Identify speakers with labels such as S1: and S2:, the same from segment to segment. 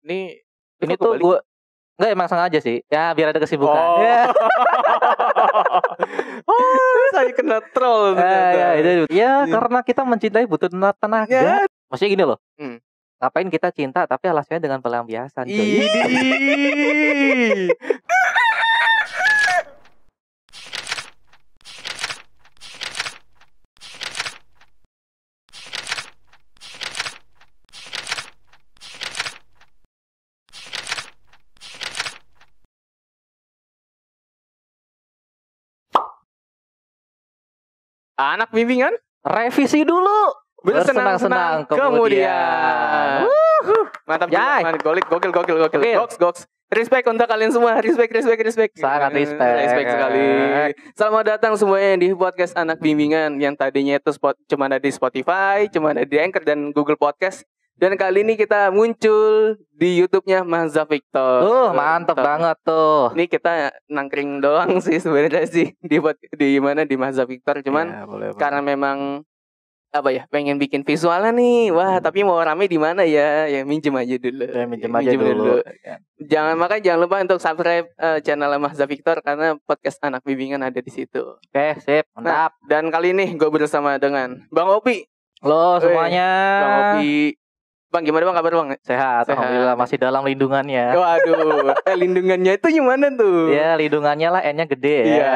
S1: Ini tuh gue enggak emang sengaja sih. Ya biar ada kesibukan.
S2: Oh.
S1: Ya.
S2: Saya kena troll ternyata.
S1: Karena kita mencintai butuh tenaga.
S2: Ya.
S1: Maksudnya gini loh. Ngapain kita cinta tapi alasannya dengan pelampiasan, coy.
S2: Idih. Anak bimbingan,
S1: revisi dulu.
S2: Bersenang-senang kemudian. Mantap, gokil. Goks. Respect untuk kalian semua. Respect.
S1: Sangat respect
S2: sekali. Selamat datang semuanya di podcast Anak Bimbingan yang tadinya itu cuma ada di Spotify, cuma ada di Anchor dan Google Podcast. Dan kali ini kita muncul di YouTube-nya Mahza Victor.
S1: Mantap banget tuh.
S2: Ini kita nangkring doang sih sebenarnya sih di mana di Mahza Victor, cuman ya, boleh. Karena memang pengen bikin visualnya nih. Wah, tapi mau rame di mana ya? Ya minjem aja dulu.
S1: Minjem aja dulu.
S2: Jangan lupa untuk subscribe channel Mahza Victor karena podcast Anak Bimbingan ada di situ.
S1: Oke, sip, mantap.
S2: Dan kali ini gue bersama dengan Bang Opi.
S1: Halo semuanya.
S2: Bang Opi. Bang, gimana Bang kabar Bang?
S1: Sehat. Alhamdulillah masih dalam lindungannya.
S2: Waduh, lindungannya itu gimana tuh?
S1: Ya, lindungannya lah, N-nya gede ya.
S2: Iya,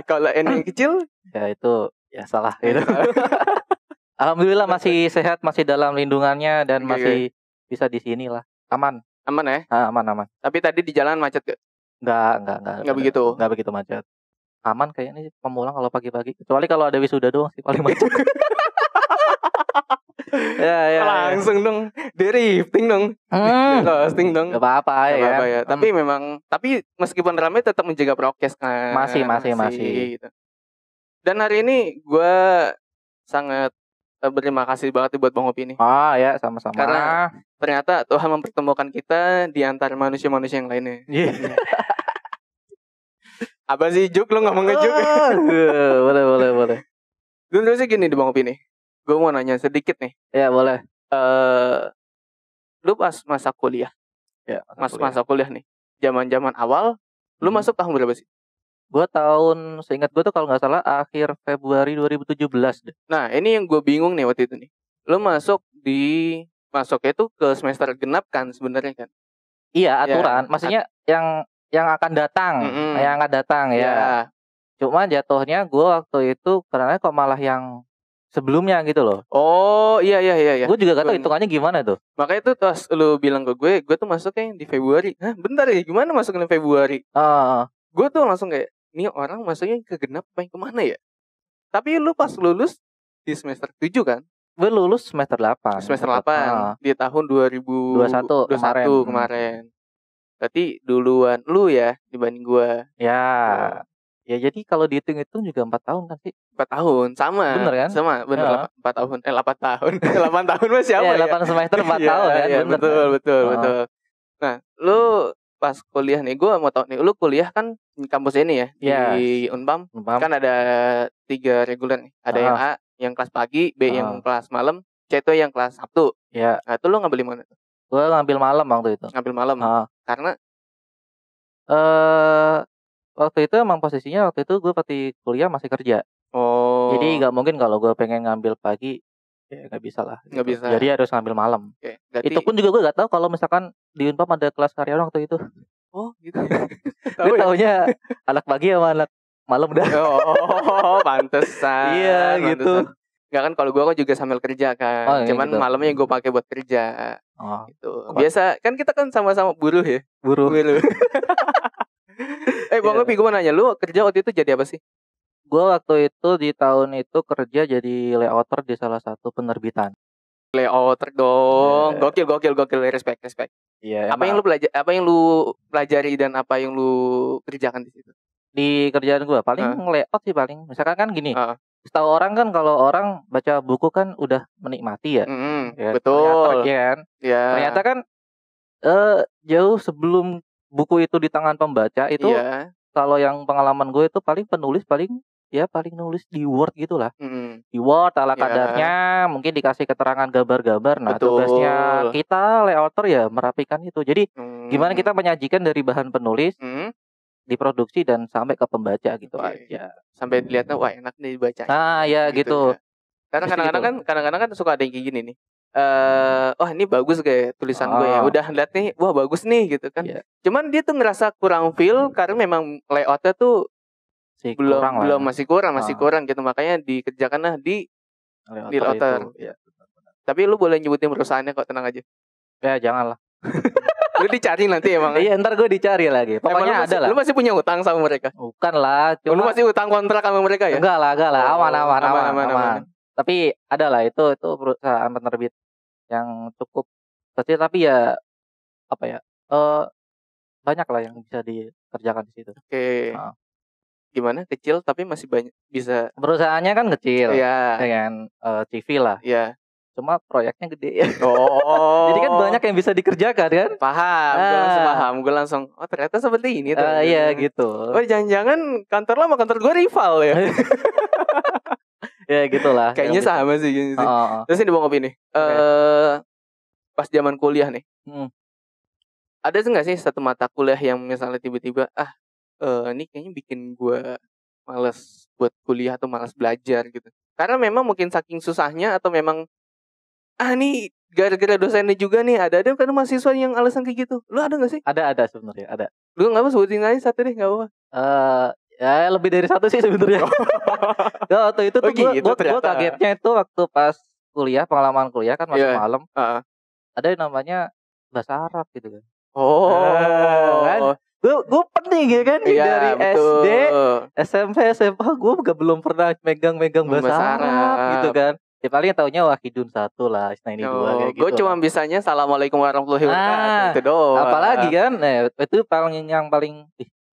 S2: kalau N-nya kecil?
S1: Ya itu, ya salah gitu. Alhamdulillah masih sehat, masih dalam lindungannya dan masih bisa di sini lah. Aman.
S2: Aman ya?
S1: Aman.
S2: Tapi tadi di jalan macet gak? Enggak begitu.
S1: Enggak begitu macet. Aman kayaknya pemulang kalau pagi-pagi. Kecuali kalau ada wisuda doang sih paling macet. Ya.
S2: Langsung dong drifting dong. Roasting dong.
S1: Gak apa-apa ya.
S2: Tapi meskipun ramai tetap menjaga prokes kan.
S1: Masih.
S2: Gitu. Dan hari ini gue sangat berterima kasih banget buat Bang Opi ini.
S1: Ya, sama-sama.
S2: Karena ternyata Tuhan mempertemukan kita di antara manusia-manusia yang lainnya.
S1: Yeah.
S2: Apa sih Juk, lu ngomong ngejuk?
S1: Boleh.
S2: Dulu sih gini di Bang Opi nih. Gue mau nanya sedikit nih.
S1: Ya, boleh.
S2: Lu pas masa kuliah.
S1: Ya,
S2: masa kuliah nih. Zaman-zaman awal, lu masuk tahun berapa sih?
S1: Gue seingat gue tuh kalau nggak salah akhir Februari 2017 deh.
S2: Nah, ini yang gue bingung nih waktu itu nih. Lu masuknya itu ke semester genap kan sebenarnya kan?
S1: Iya, aturan. Maksudnya yang akan datang, ya. Cuma jatuhnya gue waktu itu karena kok malah yang sebelumnya gitu loh.
S2: Oh, iya.
S1: Gue juga gak tahu hitungannya gimana tuh.
S2: Makanya tuh pas lu bilang ke gue tuh masuknya di Februari. Hah, bentar ya, gimana masuknya di Februari? Gue tuh langsung kayak, ini orang masuknya ke genap apa yang kemana ya? Tapi lu pas lulus di semester 7 kan?
S1: Gue lulus semester 8.
S2: Semester 8 di tahun 2021 kemarin. Berarti duluan lu ya dibanding gue.
S1: Ya. Ya jadi kalau dihitung-hitung juga 4 tahun kan sih?
S2: 4 tahun, sama.
S1: Bener kan?
S2: Sama, bener. 4 tahun, 8 tahun. 8 tahun masih apa ya?
S1: 8 semester 4 tahun kan?
S2: Iya, betul. Nah, lu pas kuliah nih, gue mau tau nih, lu kuliah kan di kampus ini ya, di Unpam. Kan ada 3 reguler nih. Ada yang A, yang kelas pagi, B yang kelas malam, C itu yang kelas Sabtu.
S1: Iya.
S2: Nah, itu lu ngambil mana tuh?
S1: Gue ngambil malam waktu itu.
S2: Ngambil malam. Karena
S1: waktu itu emang posisinya waktu itu gue pasti kuliah masih kerja.
S2: Oh.
S1: Jadi nggak mungkin kalau gue pengen ngambil pagi, ya nggak bisa lah.
S2: Nggak bisa.
S1: Jadi harus ngambil malam.
S2: Oke,
S1: itu pun juga gue nggak tahu kalau misalkan di Unpam ada kelas karyawan waktu itu.
S2: Oh gitu.
S1: Gue taunya anak pagi sama anak malam udah.
S2: Oh, pantesan.
S1: Iya gitu.
S2: Enggak kan kalau gue juga sambil kerja kan. Cuman gitu. Malamnya gue pakai buat kerja. Gitu. Biasa kan kita kan sama-sama buruh ya.
S1: Buruh.
S2: Bang Opi, gue mau nanya, lu kerja waktu itu jadi apa sih?
S1: Gue waktu itu di tahun itu kerja jadi layouter di salah satu penerbitan.
S2: Layouter dong. Gokil, respect.
S1: Iya.
S2: Apa yang lu pelajari dan apa yang lu kerjakan di situ?
S1: Di kerjaan gue paling layout sih paling. Misalkan kan gini. Setahu orang kan kalau orang baca buku kan udah menikmati ya.
S2: Ya betul.
S1: Kan?
S2: Ya.
S1: Ternyata kan jauh sebelum buku itu di tangan pembaca itu kalau yang pengalaman gue itu paling penulis paling ya paling nulis di Word gitulah. Di Word ala kadarnya, mungkin dikasih keterangan gambar-gambar. Nah, tugasnya kita layouter ya merapikan itu. Jadi gimana kita menyajikan dari bahan penulis diproduksi dan sampai ke pembaca gitu aja.
S2: Sampai dilihatnya wah enak nih dibaca.
S1: Nah, ya gitu.
S2: Ya. Karena kadang-kadang kan suka ada yang kayak gini nih. Ini bagus kayak tulisan gue ya. Udah lihat nih, wah bagus nih gitu kan. Cuman dia tuh ngerasa kurang feel karena memang layoutnya tuh masih kurang gitu. Makanya dikerjakanlah di layouter. Ya. Tapi lu boleh nyebutin perusahaannya kok, tenang aja.
S1: Ya janganlah.
S2: Lu dicari nanti emang.
S1: Iya, ntar gue dicari lagi. Pokoknya ada lah.
S2: Lu masih punya utang sama mereka?
S1: Bukan lah.
S2: Lu masih utang kontrak sama mereka ya?
S1: Enggak lah. Aman. Tapi ada lah itu perusahaan penerbit yang cukup kecil, tapi ya apa ya? Banyak lah yang bisa dikerjakan di situ.
S2: Oke. Gimana? Kecil tapi masih banyak bisa.
S1: Perusahaannya kan kecil.
S2: Iya.
S1: Dengan CV lah.
S2: Iya.
S1: Cuma proyeknya gede. Jadi kan banyak yang bisa dikerjakan kan?
S2: Paham. Gue langsung ternyata seperti ini.
S1: Iya gitu.
S2: Oh jangan-jangan kantor lo sama kantor gue rival ya.
S1: Ya gitulah.
S2: Kayaknya sama sih gini sih. Terus ini dibawa ngopi nih. Pas zaman kuliah nih. Ada nggak sih satu mata kuliah yang misalnya tiba-tiba ini kayaknya bikin gue malas buat kuliah atau malas belajar gitu. Karena memang mungkin saking susahnya atau memang nih gara-gara dosennya juga nih ada kan mahasiswa yang alasan kayak gitu. Lu ada nggak sih?
S1: Ada sebenarnya, ada.
S2: Lu nggak apa sebutin aja satu deh, nggak apa.
S1: Ya lebih dari satu sih sebenarnya. Waktu itu tuh gue kagetnya itu waktu pas pengalaman kuliah kan masuk malam. Ada yang namanya bahasa Arab gitu kan. Kan? Gue penting ya kan dari betul. SD, SMP, SMA gue belum pernah megang bahasa Arab gitu kan. Ya paling taunya Wahidun 1 lah, Isnaini 2 kayak gitu.
S2: Gue cuma bisanya Assalamualaikum warahmatullahi wabarakatuh. Itu doang.
S1: Apalagi kan, itu yang paling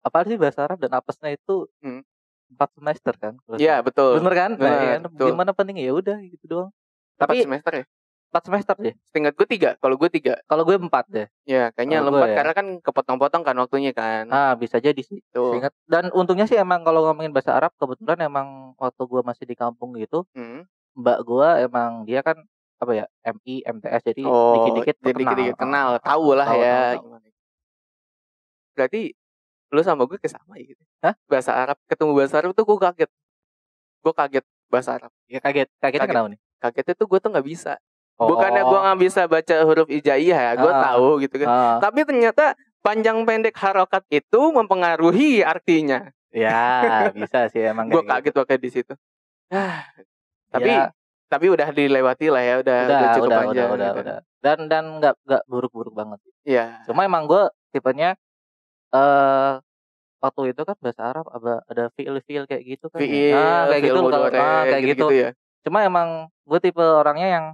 S1: apa sih bahasa Arab dan apesnya itu 4 semester kan.
S2: Iya betul.
S1: Bener kan? Nah, gimana penting ya udah gitu doang.
S2: 4 semester ya?
S1: 4 semester deh.
S2: Setingkat gue 3. Kalau gue 3.
S1: Kalau gue 4 deh.
S2: Ya kayaknya 4 karena kan kepotong-potong kan waktunya kan.
S1: Bisa jadi sih. Ingat. Dan untungnya sih emang kalau ngomongin bahasa Arab kebetulan emang waktu gue masih di kampung gitu. Mbak gue emang dia kan apa ya MI, MTS jadi dikit-dikit
S2: kenal, tahu lah ya. Berarti lu sama gue kesama gitu. Bahasa Arab, ketemu bahasa Arab tuh gue kaget. Gue kaget bahasa Arab.
S1: Ya kagetnya kenapa nih?
S2: Kagetnya tuh gue tuh nggak bisa. Bukannya gue nggak bisa baca huruf hijaiyah ya, gue tahu gitu kan. Tapi ternyata panjang pendek harokat itu mempengaruhi artinya.
S1: Ya bisa sih emang.
S2: Gue kaget waktu di situ. Tapi udah dilewati lah ya, udah cukup panjang.
S1: Udah. Dan nggak buruk-buruk banget.
S2: Iya.
S1: Cuma emang gue tipenya waktu itu kan bahasa Arab ada fiil kayak gitu kan. Kayak gitu kayak gitu. Ya. Cuma emang gue tipe orangnya yang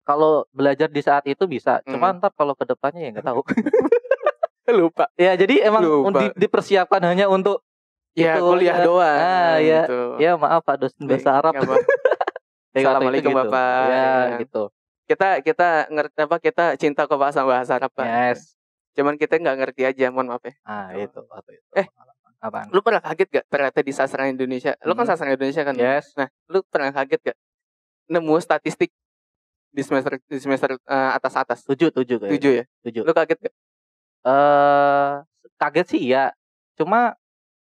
S1: kalau belajar di saat itu bisa, cuma ntar kalau kedepannya ya nggak tahu.
S2: Lupa.
S1: Ya jadi emang dipersiapkan hanya untuk
S2: ya itu, kuliah doang.
S1: Gitu. Ya maaf Pak dosen bahasa Arab.
S2: Assalamualaikum gitu. Bapak.
S1: Ya gitu.
S2: Kita ngerti apa? Kita cinta ke bahasa Arab Pak.
S1: Yes.
S2: Cuman kita nggak ngerti aja, mohon maaf ya.
S1: Itu.
S2: Apaan? Lu pernah kaget gak ternyata di sastra Indonesia? Lu kan sastra Indonesia kan?
S1: Yes.
S2: Nah, lu pernah kaget gak nemu statistik di semester atas?
S1: 7 kayaknya.
S2: 7 ya? 7. Lu kaget gak?
S1: Kaget sih ya. Cuma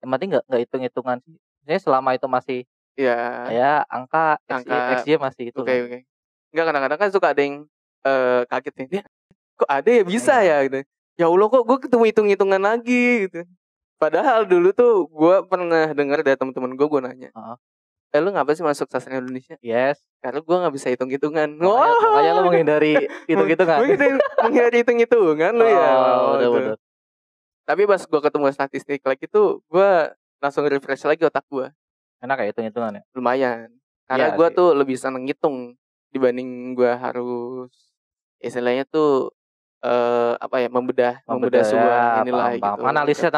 S1: yang penting nggak hitung-hitungan sih. Sebenarnya selama itu masih ya angka XY masih itu.
S2: Oke. Enggak, kadang-kadang kan suka ada yang kaget nih. Kok ada ya bisa ya gitu. Ya Allah kok gue ketemu hitung-hitungan lagi gitu. Padahal dulu tuh gue pernah dengar dari teman-teman gue nanya. Lu ngapa sih masuk sastra Indonesia?
S1: Yes.
S2: Karena gue gak bisa hitung-hitungan.
S1: Makanya lu menghindari hitung-hitungan.
S2: Menghindari hitung-hitungan lu ya.
S1: Betul.
S2: Tapi pas gue ketemu statistik lagi tuh, gue langsung refresh lagi otak gue.
S1: Enak ya hitung-hitungan ya?
S2: Lumayan. Karena gue tuh lebih seneng ngitung dibanding gue harus istilahnya tuh membedah sebuah inilah gitu.
S1: Analisis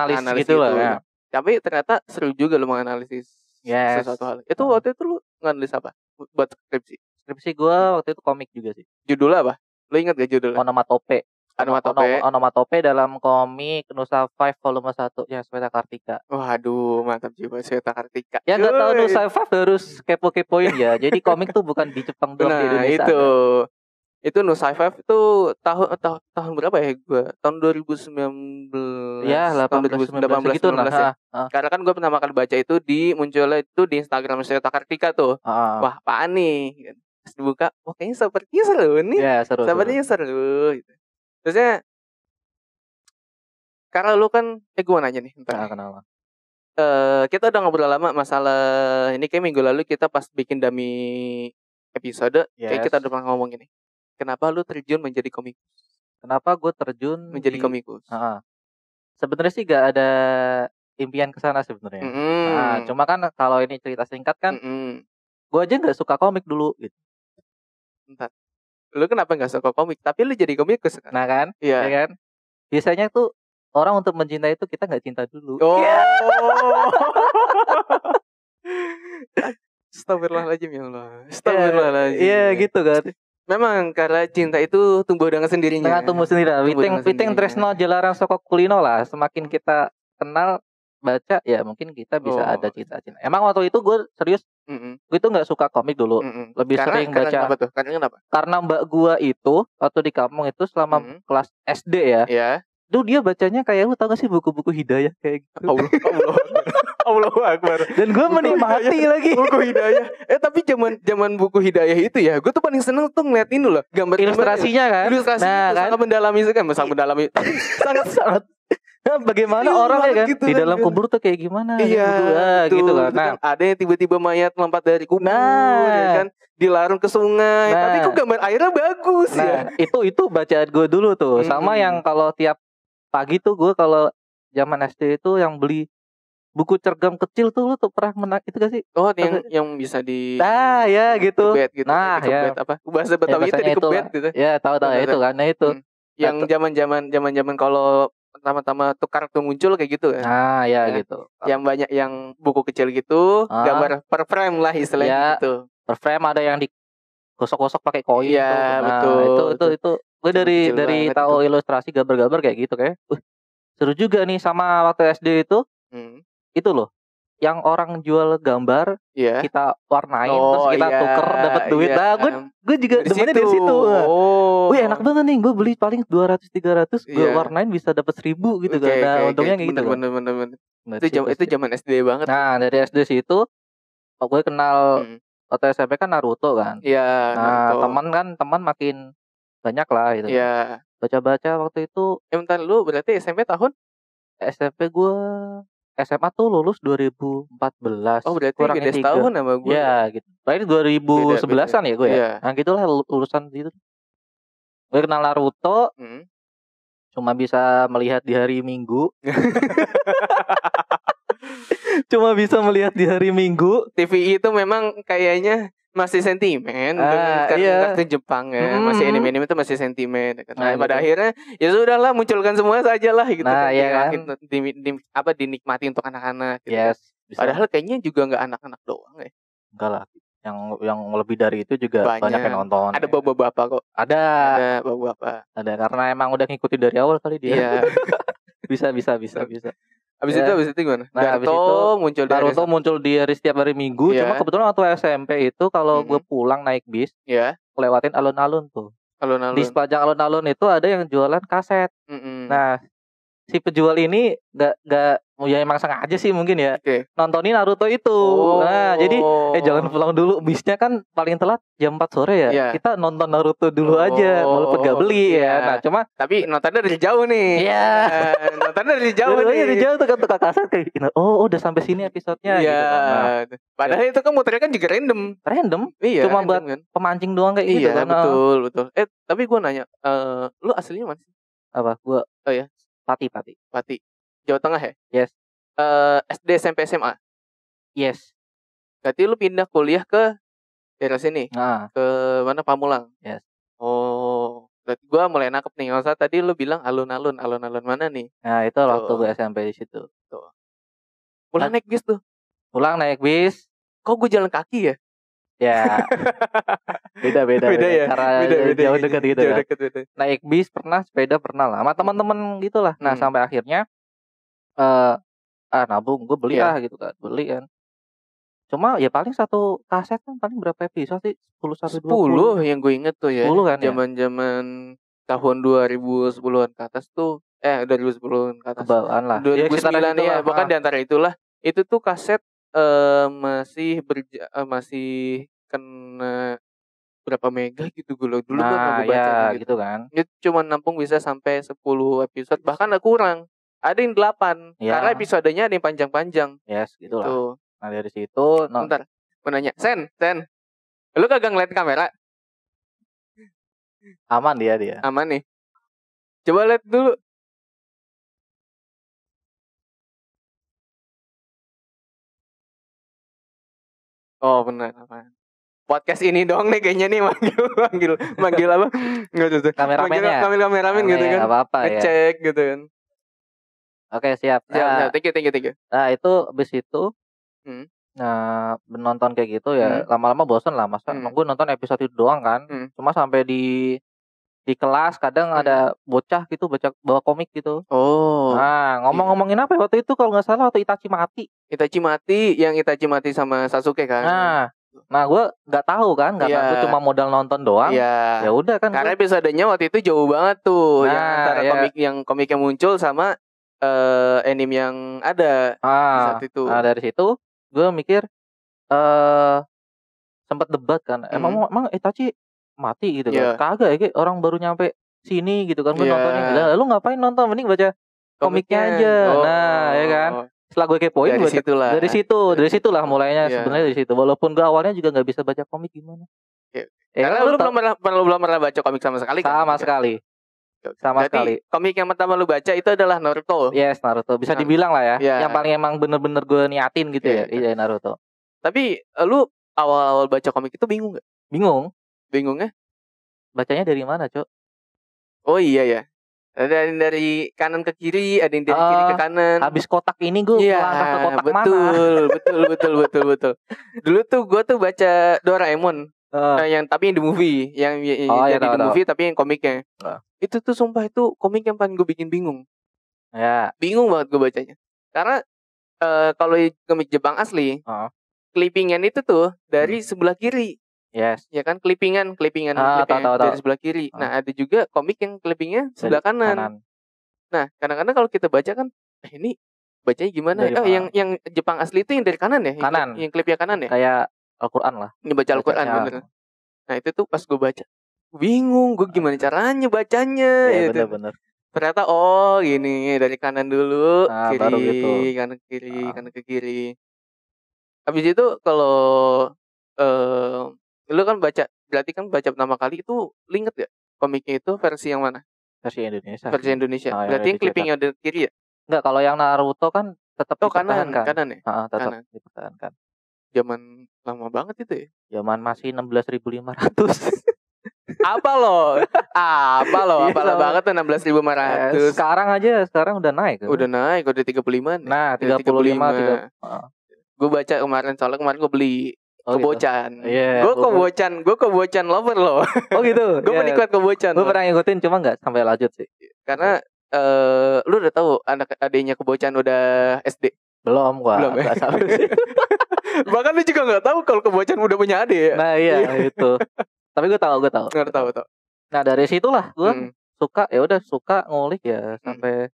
S1: gitu lah ya.
S2: Tapi ternyata seru juga lu menganalisis sesuatu hal. Itu waktu itu lu nganalisis apa? Buat skripsi?
S1: Skripsi gue waktu itu komik juga sih.
S2: Judulnya apa? Lu ingat gak judulnya?
S1: Onomatope. Onomatope dalam komik Nusa 5 volume 1 ya Sweta Kartika.
S2: Waduh, mantap jiwa Sweta Kartika.
S1: Ya enggak tahu Nusa 5 harus kepo-kepoin ya. Jadi komik tuh bukan di Jepang doang, di Indonesia.
S2: Nah, itu Nusa 5 itu tahun berapa ya gue? Tahun 2019.
S1: Ya, 2018
S2: gitu ya. Karena kan gue pertama kali baca itu munculnya itu di Instagram Sweta Kartika tuh. Wah, apaan nih? Terus dibuka, kayaknya sepertinya seru nih.
S1: Ya, sepertinya
S2: seru gitu. Terusnya karena lu kan gue nanya nih
S1: kenapa?
S2: Kita udah ngobrol lama masalah ini, kayak minggu lalu kita pas bikin dummy episode, kayak kita udah pernah ngomong gini. Kenapa lu terjun menjadi komikus?
S1: Kenapa gue terjun
S2: menjadi komikus?
S1: Sebenarnya sih gak ada impian kesana sebenarnya. Nah, cuma kan kalau ini cerita singkat kan, gue aja nggak suka komik dulu gitu.
S2: Bentar, lu kenapa nggak suka komik? Tapi lu jadi komikus kan?
S1: Nah kan, ya kan. Biasanya tuh orang untuk mencintai itu kita nggak cinta dulu.
S2: Astagfirullahaladzim ya Allah. Astagfirullahaladzim.
S1: Iya gitu kan.
S2: Memang karena cinta itu tumbuh dengan sendirinya.
S1: Dengan tumbuh sendiri. Witing tresno jalaran sokok kulino lah. Semakin kita kenal baca ya mungkin kita bisa ada cinta-cinta. Emang waktu itu gue serius, gue itu nggak suka komik dulu. Lebih sering baca.
S2: Kenapa?
S1: Karena mbak gue itu waktu di kampung itu selama kelas SD ya. Duh dia bacanya kayak lu tau gak sih buku-buku hidayah kayak gitu.
S2: Allah Akbar.
S1: Dan gue menikmati lagi
S2: buku hidayah. Tapi zaman buku hidayah itu ya, gue tuh paling seneng tuh ngeliatin loh gambar
S1: ilustrasinya kan.
S2: Nah, kan sangat mendalami itu kan, mendalami. sangat.
S1: Nah, bagaimana orang ya kan gitu, di dalam kubur tuh kayak gimana?
S2: Iya, gitu kan. Nah, ada yang tiba-tiba mayat lompat dari kubur, ya kan, dilarung ke sungai. Tapi kok gambar airnya bagus ya.
S1: Itu bacaan gue dulu tuh. Sama yang kalau tiap pagi tuh gue kalau zaman SD itu yang beli buku cergam kecil tuh, lu tuh pernah menang itu gak sih?
S2: Yang bisa di
S1: ya gitu.
S2: Kebet, gitu.
S1: Ya.
S2: Apa? Bahasa Betawi itu dikebet gitu.
S1: Ya, tahu itu kan. Nah itu.
S2: Yang zaman kalau pertama-tama tuh kartu muncul kayak gitu kan.
S1: Ya gitu.
S2: Yang banyak yang buku kecil gitu, gambar per frame lah istilahnya gitu.
S1: Per frame ada yang digosok-gosok pakai koin.
S2: Iya, betul.
S1: Itu gue dari tahu ilustrasi gambar-gambar kayak gitu kayak seru juga nih. Sama waktu SD itu loh yang orang jual gambar kita warnain terus kita tuker dapat duit. Nah gue juga demennya dari situ. Wih enak banget nih, gue beli paling 200-300 gue warnain bisa dapat 1.000 gitu kan. Nah untungnya kayak gitu.
S2: Bener. Itu zaman SD banget.
S1: Nah dari SD situ gue kenal waktu SMP kan Naruto kan.
S2: Iya.
S1: Nah teman makin banyak lah gitu.
S2: Iya.
S1: Baca-baca waktu itu.
S2: Bentar, lu berarti SMP tahun?
S1: SMP gue SMA tuh lulus 2014.
S2: Oh berarti beda setahun sama gue.
S1: Iya gitu. Berarti 2011an ya gue ya. Nah gitulah lulusan gitu. Gue kenal Naruto. Cuma bisa melihat di hari Minggu. Cuma bisa melihat di hari Minggu.
S2: TV itu memang kayaknya masih sentimen dengan kartun Jepang ya. Masih anime itu masih sentimen. Nah, pada akhirnya ya sudahlah, munculkan semua saja lah gitu.
S1: Nah, kan.
S2: Dinikmati untuk anak-anak gitu.
S1: Yes,
S2: padahal kayaknya juga enggak anak-anak doang ya.
S1: Enggak lah. Yang lebih dari itu juga banyak yang nonton.
S2: Ada bapak-bapak kok.
S1: Ada
S2: bapak-bapak.
S1: Ada karena emang udah ngikutin dari awal kali dia.
S2: Iya.
S1: bisa.
S2: Habis itu gimana?
S1: Nah, Naruto muncul di hari setiap hari Minggu. Cuma kebetulan waktu SMP itu kalau gue pulang naik bis, lewatin alun-alun tuh. Di sepanjang alun-alun itu ada yang jualan kaset. Nah, si penjual ini nggak ya emang sengaja sih mungkin ya nontonin Naruto itu. Nah jadi jangan pulang dulu, bisnya kan paling telat jam 4 sore ya. Kita nonton Naruto dulu aja walaupun gak beli ya. Nah cuma
S2: tapi nontonnya dari jauh nih.
S1: Iya.
S2: Nontonnya dari jauh nih.
S1: Dari jauh tuh kan tukang kaset kayak udah sampai sini episodenya.
S2: Iya. Gitu. Padahal itu kan muternya kan juga random. Iya.
S1: Cuma buat pemancing doang kayak gitu kan.
S2: Betul. Tapi gue nanya, lu aslinya mana sih?
S1: Apa? Gua Pati.
S2: Jawa Tengah ya?
S1: Yes.
S2: SD, SMP, SMA?
S1: Yes.
S2: Berarti lu pindah kuliah ke daerah sini? Ke mana? Pamulang?
S1: Yes.
S2: Oh, berarti gue mulai nangkep nih. Masa tadi lu bilang alun-alun mana nih?
S1: Nah itu waktu gue SMP di situ.
S2: Pulang naik bis tuh?
S1: Pulang naik bis.
S2: Kok gue jalan kaki ya?
S1: Ya. Beda ya. Karena jauh dekat gitu ya. Naik bis pernah, sepeda pernah lah. Sama teman-teman gitu lah. Nah, sampai akhirnya nabung, gue beli gitu kan. Beli kan. Cuma ya paling satu kaset kan paling berapa episode sih? 10 sampai 20.
S2: 10 yang gue inget tuh ya.
S1: 10 kan
S2: Zaman-zaman tahun 2010-an ke atas tuh 2010-an ke atas.
S1: Kebawaan lah.
S2: 2009 ya, bahkan di antara itulah. Itu tuh kaset masih kena berapa mega gitu gue dulu
S1: nah,
S2: gue baca
S1: gitu kan.
S2: Itu cuma nampung bisa sampai 10 episode, bahkan kurang. Ada yang 8 karena episodenya ada yang panjang-panjang.
S1: Yes, gitulah.
S2: Gitu.
S1: Nah, dari situ
S2: bentar, mau nanya, Sen, lu kagak ngeliat kamera?
S1: Aman dia.
S2: Aman nih. Coba lihat dulu. Oh benar, aman. Podcast ini doang nih kayaknya nih manggil apa? Enggak tuh. Kameramen gitu kan.
S1: Apa-apa ya.
S2: Ngecek gitu kan.
S1: Oke, siap.
S2: Thank you.
S1: Nah, itu habis itu nah, menonton kayak gitu ya lama-lama bosan lah. Masa gue nonton episode itu doang kan. Cuma sampai di kelas kadang ada bocah gitu bawa komik gitu.
S2: Oh.
S1: Nah, ngomongin apa ya waktu itu kalau nggak salah waktu Itachi
S2: mati sama Sasuke kan.
S1: Nah, gue nggak tahu kan, karena gue cuma modal nonton doang. Ya udah kan.
S2: Karena episodenya waktu itu jauh banget tuh, yang antara komik yang muncul sama anime yang ada saat itu.
S1: Nah, dari situ gue mikir sempat debat kan. Emang Itachi mati gitu kan? Kagak ya, orang baru nyampe sini gitu kan. Gue nontonnya. Lu ngapain nonton? Mending baca komiknya aja. Nah, ya kan. Setelah gue kepoin dari situlah mulainya sebenarnya dari situ. Walaupun gue awalnya juga nggak bisa baca komik gimana.
S2: Karena lu belum pernah baca komik sama sekali.
S1: Sama sekali.
S2: Komik yang pertama lu baca itu adalah Naruto.
S1: Yes, Naruto. Bisa dibilang lah ya. Yang paling emang bener-bener gue niatin gitu ya. Iya, Naruto.
S2: Tapi lu awal-awal baca komik itu bingung gak? Bingungnya?
S1: Bacanya dari mana, Cok?
S2: Oh iya ya. Ada yang dari kanan ke kiri, ada yang dari kiri ke kanan.
S1: Habis kotak ini gue melangkah ke kotak mana?
S2: Betul. Dulu tuh gue tuh baca Doraemon. Tapi yang di movie, yang jadi di movie tapi yang komiknya. Itu tuh sumpah itu komik yang paling gue bikin bingung.
S1: Ya.
S2: Bingung banget gue bacanya. Karena kalau komik Jepang asli, clippingan itu tuh dari sebelah kiri.
S1: Yes.
S2: Ya kan clippingan dari sebelah kiri. Nah, ada juga komik yang clippingnya sebelah kanan. Nah, kadang-kadang kalau kita baca kan ini bacanya gimana? Yang Jepang asli itu yang dari kanan ya?
S1: Kanan.
S2: Yang klipnya kanan ya?
S1: Kayak Al-Qur'an lah.
S2: Ini baca Al-Qur'an bener. Nah, itu tuh pas gue baca bingung gue gimana caranya bacanya
S1: gitu. Bener.
S2: Ternyata gini dari kanan dulu, kiri, baru gitu. Kanan ke kiri. Habis itu kalau lu kan berarti kan baca pertama kali itu, lu inget gak komiknya itu versi yang mana?
S1: Versi Indonesia.
S2: Berarti yang clippingnya dari kiri ya?
S1: Enggak, kalau yang Naruto kan tetap
S2: kanan ya?
S1: Tetap dipertahankan.
S2: Zaman lama banget itu
S1: ya? Zaman masih 16.500.
S2: Apa lo? Apalah banget tuh 16.500.
S1: Sekarang udah naik.
S2: Udah 35.
S1: Nah, 35.
S2: Gue baca kemarin, soalnya kemarin gue beli Kobocan. Gue Kobocan lover loh.
S1: Oh gitu.
S2: Gue penikmat Kobocan.
S1: Gue pernah ngikutin cuma nggak sampai lanjut sih.
S2: Karena lu udah tahu adiknya Kobocan udah SD?
S1: Belum ya? Sampai.
S2: Bahkan lu juga nggak tahu kalau Kobocan udah punya adik ya.
S1: Nah iya itu. Tapi gue tahu. Nah, dari situlah gue suka ngulik ya sampai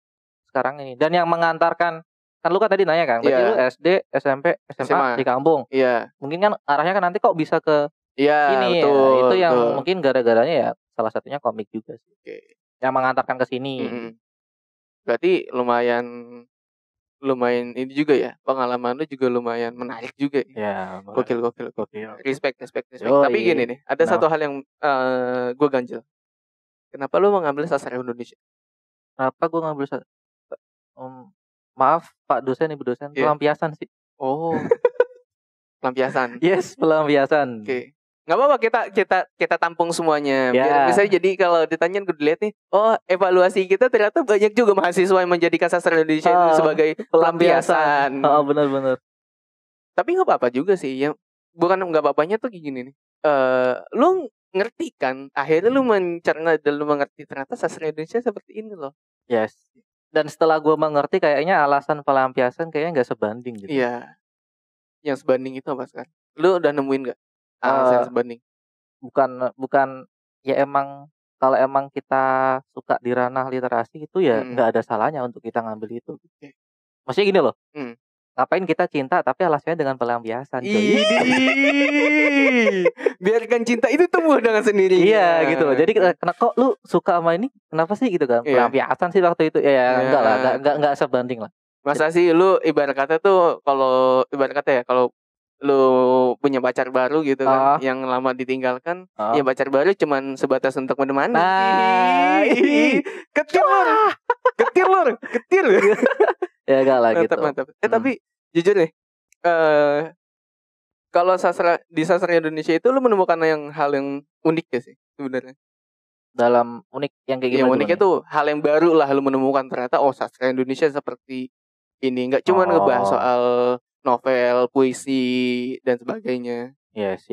S1: sekarang ini. Dan yang mengantarkan kan lu kan tadi nanya kan, berarti lu SD, SMP, SMA di kampung.
S2: Iya.
S1: Mungkin kan arahnya kan nanti kok bisa ke sini.
S2: Betul,
S1: ya. Itu yang mungkin gara-garanya ya salah satunya komik juga sih. Yang mengantarkan ke sini.
S2: Berarti lumayan ini juga ya. Pengalaman lu juga lumayan menarik juga
S1: ya.
S2: Gokil. Respect. Tapi gini nih, ada satu hal yang gue ganjel. Kenapa lu mengambil sastra Indonesia?
S1: Kenapa gue ngambil sastra? Maaf Pak dosen, Ibu dosen, pelampiasan sih.
S2: Oh. Pelampiasan.
S1: Yes, pelampiasan.
S2: Oke. Nggak apa-apa, kita tampung semuanya. Biar bisa jadi kalau ditanya gue dilihat nih, evaluasi kita ternyata banyak juga mahasiswa yang menjadikan sastra Indonesia itu sebagai pelampiasan.
S1: Benar.
S2: Tapi nggak apa-apa juga sih. Yang bukan nggak apa-apanya tuh gini nih. Lu ngerti kan? Akhirnya lu mencerna dan lu mengerti ternyata sastra Indonesia seperti ini loh.
S1: Yes. Dan setelah gue mengerti kayaknya alasan pelampiasan kayaknya nggak sebanding gitu.
S2: Iya. Yang sebanding itu apa sekarang? Lu udah nemuin nggak alasan sebanding?
S1: Bukan ya emang kalau emang kita suka di ranah literasi itu ya nggak ada salahnya untuk kita ngambil itu. Maksudnya gini loh. Ngapain kita cinta tapi alasannya dengan pelampiasan.
S2: Biarkan cinta itu tumbuh dengan sendirinya.
S1: Iya gitu loh. Jadi kenapa kok lu suka sama ini? Kenapa sih gitu kan? Pelampiasan sih waktu itu. Ya enggak lah, enggak sebanding lah.
S2: Masa sih lu ibarat kata tuh kalau ibarat kata ya kalau lu punya pacar baru gitu kan yang lama ditinggalkan, ya pacar baru cuman sebatas untuk menemani. Ketir.
S1: Ya enggak lah gitu.
S2: Mantap. Tapi jujur nih, kalau di sastra Indonesia itu lu menemukan hal yang unik gak sih sebenarnya?
S1: Dalam unik yang kayak gimana?
S2: Yang unik itu hal yang baru lah lu menemukan ternyata sastra Indonesia seperti ini, nggak cuma ngebahas soal novel, puisi dan sebagainya.
S1: Yes.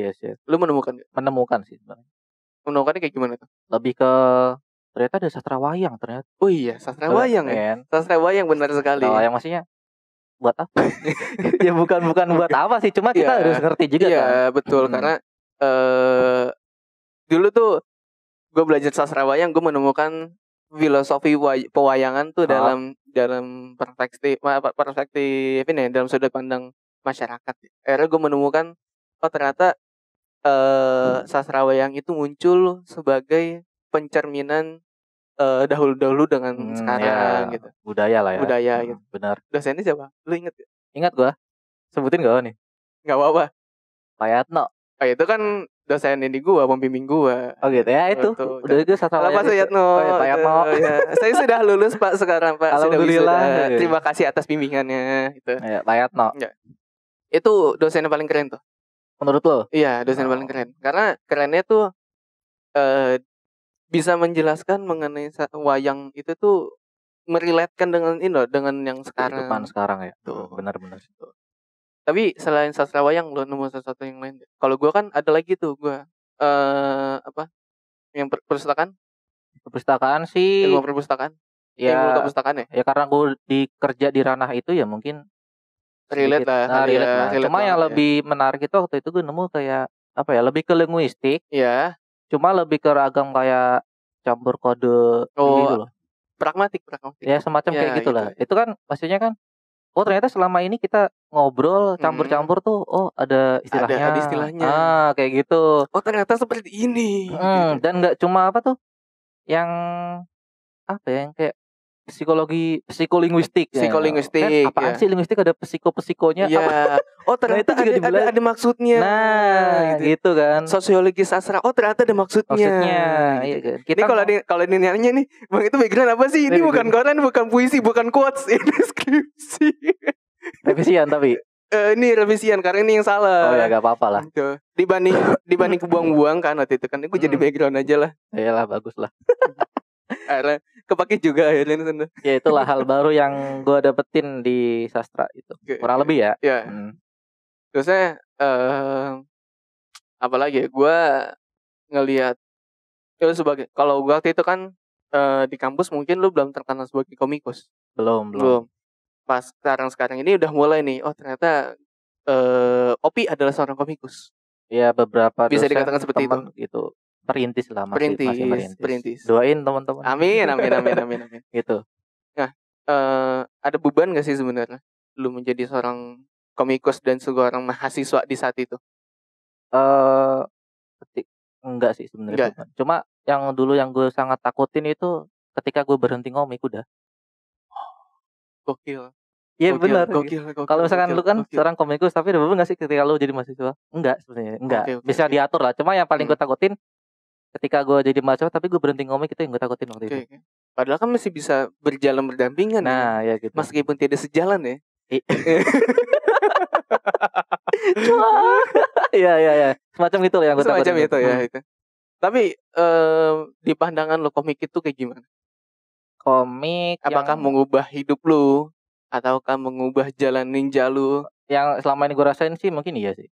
S2: Lu menemukan gak?
S1: Menemukan sih sebenarnya.
S2: Menemukannya kayak gimana tuh?
S1: Lebih ke ternyata ada sastra wayang ternyata.
S2: Oh iya, sastra wayang ya. Sastra wayang benar sekali.
S1: Sastra wayang maksudnya buat apa? Ya bukan buat apa sih, cuma kita harus ngerti juga kan.
S2: Iya, betul karena dulu tuh gue belajar sastra wayang, gue menemukan filosofi pewayangan tuh dalam perspektif ini dalam sudut pandang masyarakat. Akhirnya gue menemukan ternyata sastra wayang itu muncul sebagai pencerminan dahulu dengan sekarang gitu.
S1: Budaya lah ya.
S2: Budaya gitu.
S1: Benar.
S2: Dosennya siapa? Lu inget gak?
S1: Ingat gua. Sebutin gak nih?
S2: Gak apa-apa.
S1: Pak Yatno.
S2: Itu kan dosen ini gua, pembimbing gua.
S1: Oh gitu ya itu. Udah itu sastra wayang.
S2: Pak Yatno.
S1: Pak Yatno.
S2: Ya. Saya sudah lulus Pak sekarang Pak.
S1: Alhamdulillah.
S2: Terima kasih atas bimbingannya gitu.
S1: Ya, Pak Yatno.
S2: Ya. Itu dosen yang paling keren tuh.
S1: Menurut lo?
S2: Iya, dosen paling keren. Karena kerennya tuh bisa menjelaskan mengenai wayang itu tuh meriletkan dengan dengan yang sekarang.
S1: Kehidupan sekarang ya. Tuh, benar-benar.
S2: Tapi selain sastra wayang lo nemu sesuatu yang lain? Kalau gue kan ada lagi tuh gue yang perpustakaan?
S1: Perpustakaan sih.
S2: Ilmu perpustakaan?
S1: Ya.
S2: Ilmu perpustakaan ya?
S1: Ya karena gue kerja di ranah itu ya mungkin
S2: relate lah.
S1: Cuma yang lebih menarik itu waktu itu gue nemu kayak apa ya? Lebih ke linguistik.
S2: Iya.
S1: Cuma lebih ke ragam kayak campur kode gitu loh.
S2: Pragmatik.
S1: Ya semacam kayak gitulah. Itu kan maksudnya kan ternyata selama ini kita ngobrol campur-campur tuh ada istilahnya.
S2: Ada istilahnya.
S1: Kayak gitu.
S2: Ternyata seperti ini.
S1: Dan enggak cuma apa tuh yang apa ya yang kayak psikolinguistik.
S2: Psikolinguistik.
S1: Kan apaan sih linguistik ada psikonya?
S2: Iya. Ternyata ada maksudnya.
S1: Nah, gitu kan.
S2: Sosiologi sastra. Ternyata ada maksudnya.
S1: Iya kan.
S2: Ini kalau ini nanya nih, Bang itu background apa sih? Ini bukan koran, bukan puisi, bukan quotes, ini skripsi.
S1: Revisian tapi.
S2: Ini revisian karena ini yang salah.
S1: Oh ya gak apa-apa lah.
S2: Dibanding kebuang-buang kan waktu itu kan gue jadi background aja lah.
S1: Iyalah bagus lah.
S2: Akhirnya kepake juga akhirnya.
S1: Ya itulah hal baru yang gue dapetin di sastra itu. Kurang lebih ya.
S2: Iya. Terusnya apalagi ya, gue ngelihat lu sebagai, kalau gue waktu itu kan di kampus mungkin lu belum terkenal sebagai komikus.
S1: Belum.
S2: Pas sekarang ini udah mulai nih. Ternyata Opi adalah seorang komikus.
S1: Ya beberapa
S2: bisa dikatakan seperti itu.
S1: Gitu. Perintis lah masih
S2: merintis.
S1: Doain teman-teman.
S2: Amin.
S1: Gitu.
S2: Nah, ada beban gak sih sebenarnya lu menjadi seorang komikus dan seorang mahasiswa di saat itu?
S1: Enggak sih sebenarnya. Cuma yang dulu yang gue sangat takutin itu ketika gue berhenti ngomik udah.
S2: Gokil.
S1: Iya benar. Kalau misalkan lu kan
S2: gokil.
S1: seorang komikus tapi ada beban gak sih ketika lu jadi mahasiswa? Enggak sebenarnya. Enggak. Bisa diatur lah. Cuma yang paling gue takutin ketika gue jadi mahasiswa tapi gue berhenti ngomik itu yang gue takutin waktu itu.
S2: Padahal kan masih bisa berjalan berdampingan.
S1: Nah, ya gitu.
S2: Meskipun tidak sejalan ya.
S1: Iya. Semacam itu lah yang gue takutin.
S2: Semacam itu ya itu. Tapi di pandangan lo komik itu kayak gimana?
S1: Komik
S2: apakah mengubah hidup lu ataukah mengubah jalan ninja lu?
S1: Yang selama ini gue rasain sih mungkin iya sih.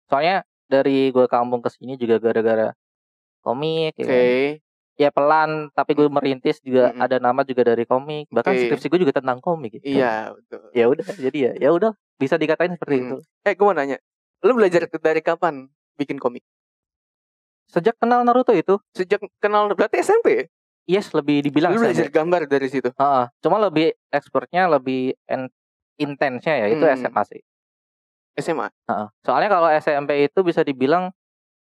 S1: Soalnya dari gue kampung ke sini juga gara-gara komik.
S2: Oke. Okay.
S1: Ya pelan, tapi gue merintis juga ada nama juga dari komik. Bahkan skripsi gue juga tentang komik. Gitu.
S2: Iya betul.
S1: Ya udah, jadi ya udah bisa dikatain seperti itu.
S2: Gue mau nanya, lu belajar dari kapan bikin komik?
S1: Sejak kenal Naruto itu.
S2: Sejak kenal berarti SMP?
S1: Yes, lebih dibilang.
S2: Lu belajar gambar dari situ?
S1: Cuma lebih expertnya, lebih intensnya ya itu SMA sih.
S2: SMA?
S1: Soalnya kalau SMP itu bisa dibilang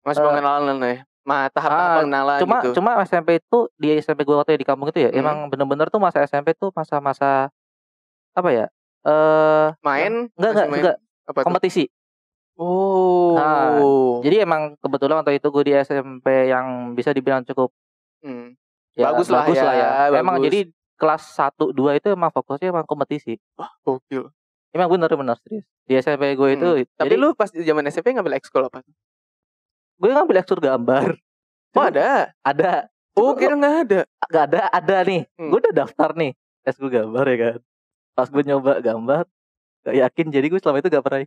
S2: masih pengenalan ya. Tahap pengenalan gitu.
S1: Cuma SMP itu di SMP gue waktu di kampung itu ya, emang bener-bener tuh masa SMP tuh masa-masa apa ya?
S2: Main?
S1: Enggak. Kompetisi. Jadi emang kebetulan waktu itu gue di SMP yang bisa dibilang cukup
S2: bagus lah ya.
S1: Emang jadi kelas 1, 2 itu emang fokusnya emang kompetisi.
S2: Wah, gokil.
S1: Emang bener serius. Di SMP gue itu.
S2: Tapi lu pas di zaman SMP ngambil ekskul apa?
S1: Gue ngambil ekskul gambar.
S2: Oh ada?
S1: Ada.
S2: Oh kira nggak ada?
S1: Nggak ada nih. Gue udah daftar nih ekskul gambar ya kan. Pas gue nyoba gambar, gak yakin, jadi gue selama itu gak pernah.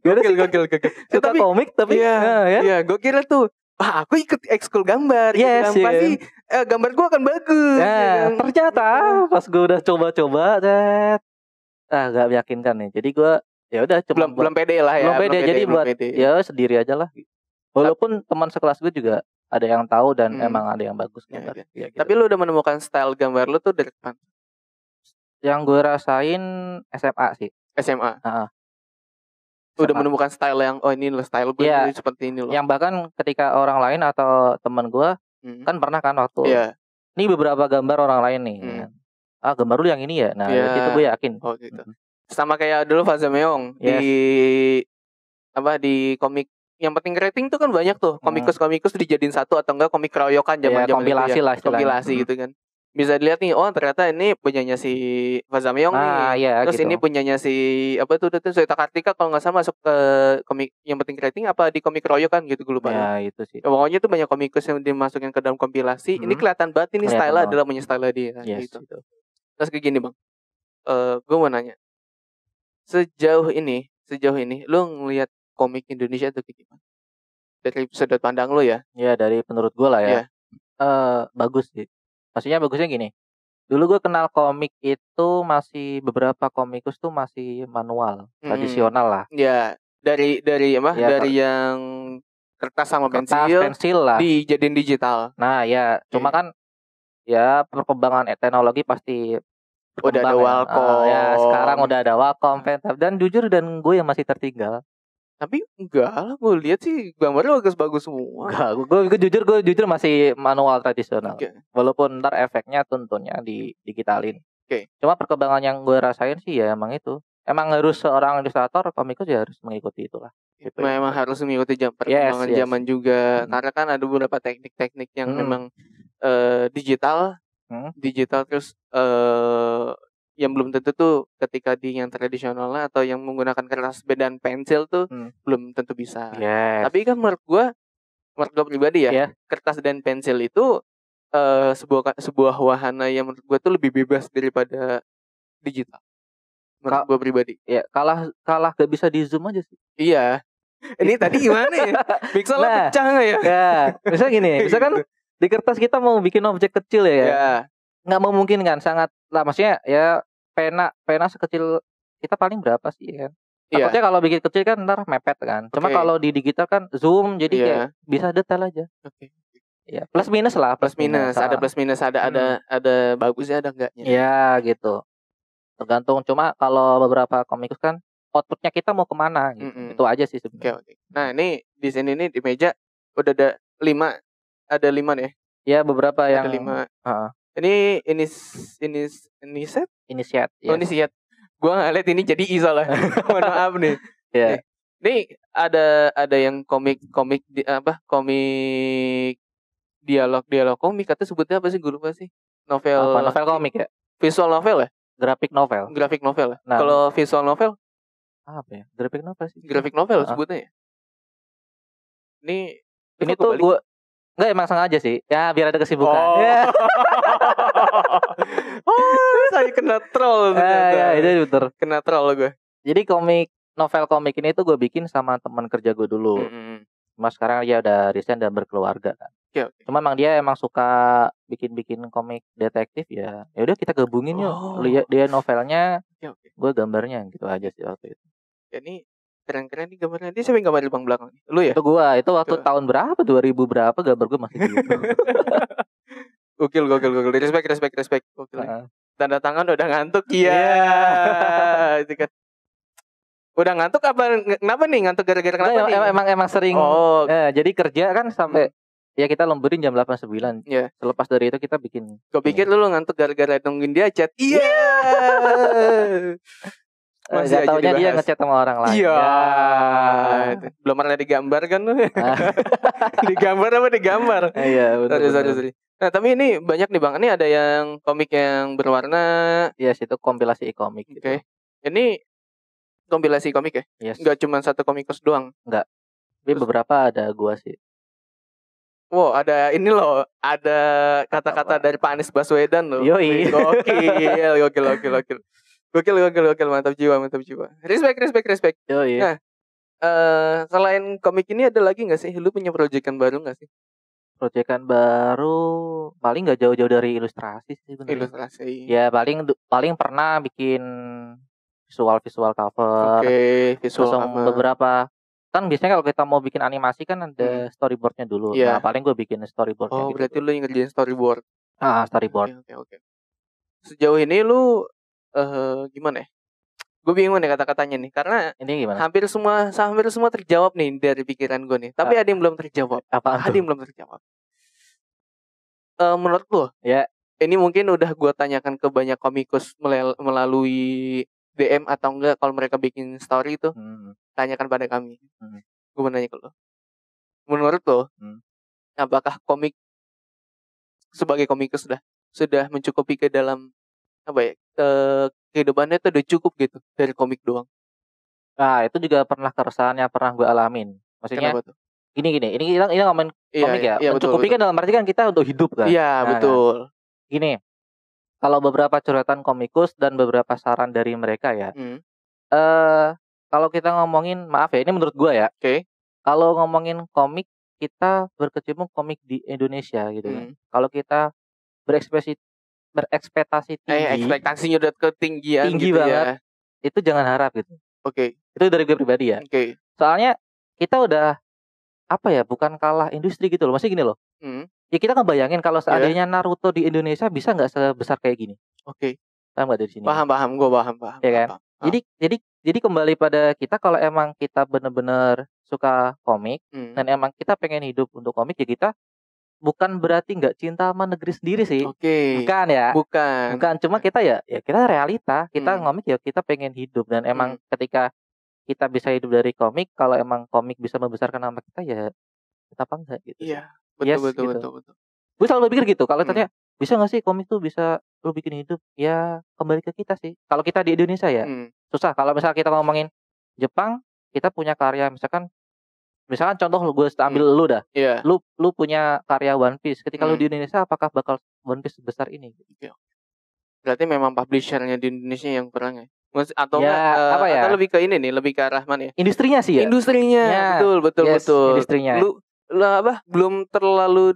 S2: Gokil.
S1: Suka komik tapi
S2: iya, gue kira tuh aku ikut ekskul gambar.
S1: Yes,
S2: pasti gambar gue akan bagus.
S1: Ternyata pas gue udah coba-coba, gak meyakinkan nih. Jadi gue ya udah cuma
S2: belum pede lah ya.
S1: Belum pede, jadi buat ya sendiri aja lah. Walaupun teman sekelas gue juga ada yang tahu dan emang ada yang bagus gambar.
S2: Ya, gitu. Tapi lu udah menemukan style gambar lu tuh dari kapan?
S1: Yang gue rasain SMA sih.
S2: SMA. Udah menemukan style yang ini loh style gue seperti ini loh.
S1: Yang bahkan ketika orang lain atau teman gue kan pernah kan waktu ini beberapa gambar orang lain nih. Gambar lu yang ini ya. Nah, itu gue yakin.
S2: Oh gitu. Sama kayak dulu Fazameong di komik yang penting rating tuh kan banyak tuh. Komikus dijadiin satu atau enggak komik keroyokan zaman-zaman
S1: kompilasi lah istilahnya.
S2: Kompilasi gitu kan. Bisa dilihat nih, ternyata ini punyanya si Fazameong nih. Terus gitu. Ini punyanya si Sueta Kartika kalau nggak salah masuk ke komik yang penting rating apa di komik keroyokan gitu gue lupa.
S1: Ya itu sih.
S2: Pokoknya tuh banyak komikus yang dimasukin ke dalam kompilasi. Ini kelihatan banget ini style adalah punya style dia gitu. Terus kayak gini, Bang. Gue mau nanya. Sejauh ini lu ngelihat komik Indonesia itu kayak gimana? Dari sudut pandang lu ya?
S1: Ya dari menurut gue lah ya. Bagus sih. Maksudnya bagusnya gini. Dulu gue kenal komik itu masih beberapa komikus tuh masih manual, tradisional lah.
S2: Ya, dari dari yang kertas sama pensil
S1: lah.
S2: Dijadiin digital.
S1: Nah, ya, cuma kan ya perkembangan teknologi pasti
S2: udah ada Wacom.
S1: Sekarang udah ada Wacom, dan jujur gue yang masih tertinggal.
S2: Tapi enggak lah, gue lihat sih gambarnya bagus-bagus semua.
S1: Enggak, gue jujur masih manual tradisional. Walaupun ntar efeknya tentunya digitalin. Cuma perkembangan yang gue rasain sih ya emang itu. Emang harus seorang ilustrator komikus ya harus mengikuti itulah.
S2: Gitu. Memang harus mengikuti perkembangan zaman juga. Karena kan ada beberapa teknik-teknik yang memang digital terus yang belum tentu tuh ketika di yang tradisionalnya atau yang menggunakan kertas dan pensil tuh belum tentu bisa. Tapi kan menurut gue pribadi ya, kertas dan pensil itu sebuah wahana yang menurut gue tuh lebih bebas daripada digital. Menurut gue pribadi.
S1: Ya, kalah gak bisa di zoom aja sih.
S2: Iya. Ini tadi gimana ya? Pixelnya pecah gak ya?
S1: Ya, misalnya gini, misalkan di kertas kita mau bikin objek kecil ya. Nggak memungkinkan sangat lah, maksudnya ya pena sekecil kita paling berapa sih kan? Takutnya kalau bikin kecil kan ntar mepet kan. Cuma kalau di digital kan zoom jadi kayak bisa detail aja. Ya plus minus lah.
S2: Plus minus ada plus minus ada bagusnya ada enggaknya.
S1: Ya gitu. Tergantung, cuma kalau beberapa komikus kan outputnya kita mau kemana gitu. Itu aja sih sebenarnya.
S2: Nah ini di sini nih di meja udah ada 5 nih.
S1: Ya beberapa yang
S2: ada 5. Ini set?
S1: Inisiat.
S2: Oh, inisiat. Gua nggak lihat ini jadi iso lah. Mohon maaf nih. Ini ada yang komik dialog komik atau sebutnya apa sih? Gue lupa sih. Novel
S1: komik ya?
S2: Visual novel ya?
S1: Graphic novel.
S2: Nah, kalau visual novel
S1: apa ya? Graphic novel sih.
S2: Graphic novel sebutnya ya. Ini
S1: tuh gue enggak emang sengaja sih. Ya biar ada kesibukan.
S2: Saya kena troll ternyata.
S1: Ya, itu betul.
S2: Kena troll gue.
S1: Jadi komik novel komik ini tuh gue bikin sama teman kerja gue dulu. Mas sekarang dia udah resign dan berkeluarga kan.
S2: Okay.
S1: Cuma dia emang suka bikin komik detektif ya. Ya udah kita gabungin yuk. Lihat dia novelnya, gue gambarnya gitu aja sih waktu itu.
S2: Jadi keren-keren nih gambarnya. Dia siapa yang gambar di belakang? Lu ya?
S1: Itu gua. Itu waktu tahun berapa? 2000 berapa gambar gue masih gitu.
S2: Gokil. Respect. Gokil. Tanda tangan udah ngantuk. Iya. Itu kan. Udah ngantuk apa? Kenapa nih ngantuk gara-gara kenapa nih?
S1: Emang sering. Jadi kerja kan sampai ya kita lemburin jam 8-9.
S2: Iya.
S1: Selepas dari itu kita bikin.
S2: Gue pikir lu ngantuk gara-gara nungguin dia chat. Iya.
S1: Masih taunya dia ngechat sama orang lain.
S2: Iya. Belum pernah digambar kan lu? Digambar apa digambar?
S1: Iya, benar.
S2: Sorry. Nah, tapi ini banyak nih Bang. Ini ada yang komik yang berwarna.
S1: Yes, itu kompilasi komik gitu.
S2: Oke. Ini kompilasi komik ya?
S1: Yes.
S2: Enggak cuma satu komikus doang.
S1: Enggak. Tapi beberapa ada gua sih.
S2: Wow, ada ini loh, ada kata-kata dari Pak Anies Baswedan loh.
S1: Yoi.
S2: Gokil, mantap jiwa. Respect.
S1: Yoi.
S2: Nah, selain komik ini ada lagi nggak sih? Lu punya proyekan baru nggak sih?
S1: Proyekan baru paling nggak jauh-jauh dari ilustrasi sih bener.
S2: Ilustrasi.
S1: Ya paling pernah bikin visual cover.
S2: Oke, visual cover.
S1: Beberapa kan biasanya kalau kita mau bikin animasi kan ada storyboardnya dulu.
S2: Yeah.
S1: Nah paling gue bikin storyboardnya.
S2: Oh gitu. Berarti lu yang ngerjain storyboard.
S1: Storyboard.
S2: Oke. Sejauh ini lu gimana ya? Gue bingung nih kata-katanya nih karena
S1: ini gimana?
S2: Hampir semua terjawab nih dari pikiran gue nih. Tapi ada yang belum terjawab. Ada yang belum terjawab. Menurut lu?
S1: Ya.
S2: Ini mungkin udah gue tanyakan ke banyak komikus melalui DM atau enggak kalau mereka bikin story itu. Tanyakan pada kami. Gue mau nanya ke lo. Menurut lo, apakah komik sebagai komikus sudah mencukupi ke dalam kehidupannya itu udah cukup gitu dari komik doang?
S1: Nah itu juga pernah keresahan yang pernah gue alamin. Maksudnya gini ini ngomongin komik ya. Mencukupi kan dalam arti kan kita untuk hidup kan.
S2: Iya betul.
S1: Kan? Gini, kalau beberapa curhatan komikus dan beberapa saran dari mereka ya. Kalau kita ngomongin, maaf ya, ini menurut gue ya.
S2: Oke.
S1: Kalau ngomongin komik, kita berkecimpung komik di Indonesia gitu kan. Kalau kita berekspektasi tinggi,
S2: ekspektasinya udah ketinggian
S1: tinggi gitu banget, ya. Itu jangan harap gitu.
S2: Oke.
S1: Itu dari gue pribadi ya.
S2: Oke.
S1: Soalnya kita udah bukan kalah industri gitu loh. Maksudnya gini loh. Ya kita ngebayangin kalau seandainya Naruto di Indonesia bisa nggak sebesar kayak gini.
S2: Oke.
S1: Paham nggak dari sini?
S2: Paham. Gue paham.
S1: Ya kan? Jadi kembali pada kita kalau emang kita benar-benar suka komik dan emang kita pengen hidup untuk komik ya kita bukan berarti nggak cinta sama negeri sendiri sih.
S2: Oke.
S1: Bukan ya.
S2: Bukan.
S1: Cuma kita ya kita realita. Kita ngomik ya kita pengen hidup dan emang ketika kita bisa hidup dari komik, kalau emang komik bisa membesarkan nama kita ya kita apa enggak gitu.
S2: Iya. Betul.
S1: Gue selalu pikir gitu. Kalau tanya bisa nggak sih komik tuh bisa lu bikin hidup? Ya kembali ke kita sih. Kalau kita di Indonesia ya susah. Kalau misalnya kita ngomongin Jepang, kita punya karya misalkan contoh gue ambil lu dah.
S2: Yeah.
S1: Lu punya karya One Piece. Ketika lu di Indonesia apakah bakal One Piece sebesar ini?
S2: Berarti memang publishernya di Indonesia yang kurang ya? Atau atau lebih ke ini nih, lebih ke arah mana ya?
S1: Industrinya sih ya.
S2: Industrinya. Ya. Betul.
S1: Industrinya.
S2: Belum terlalu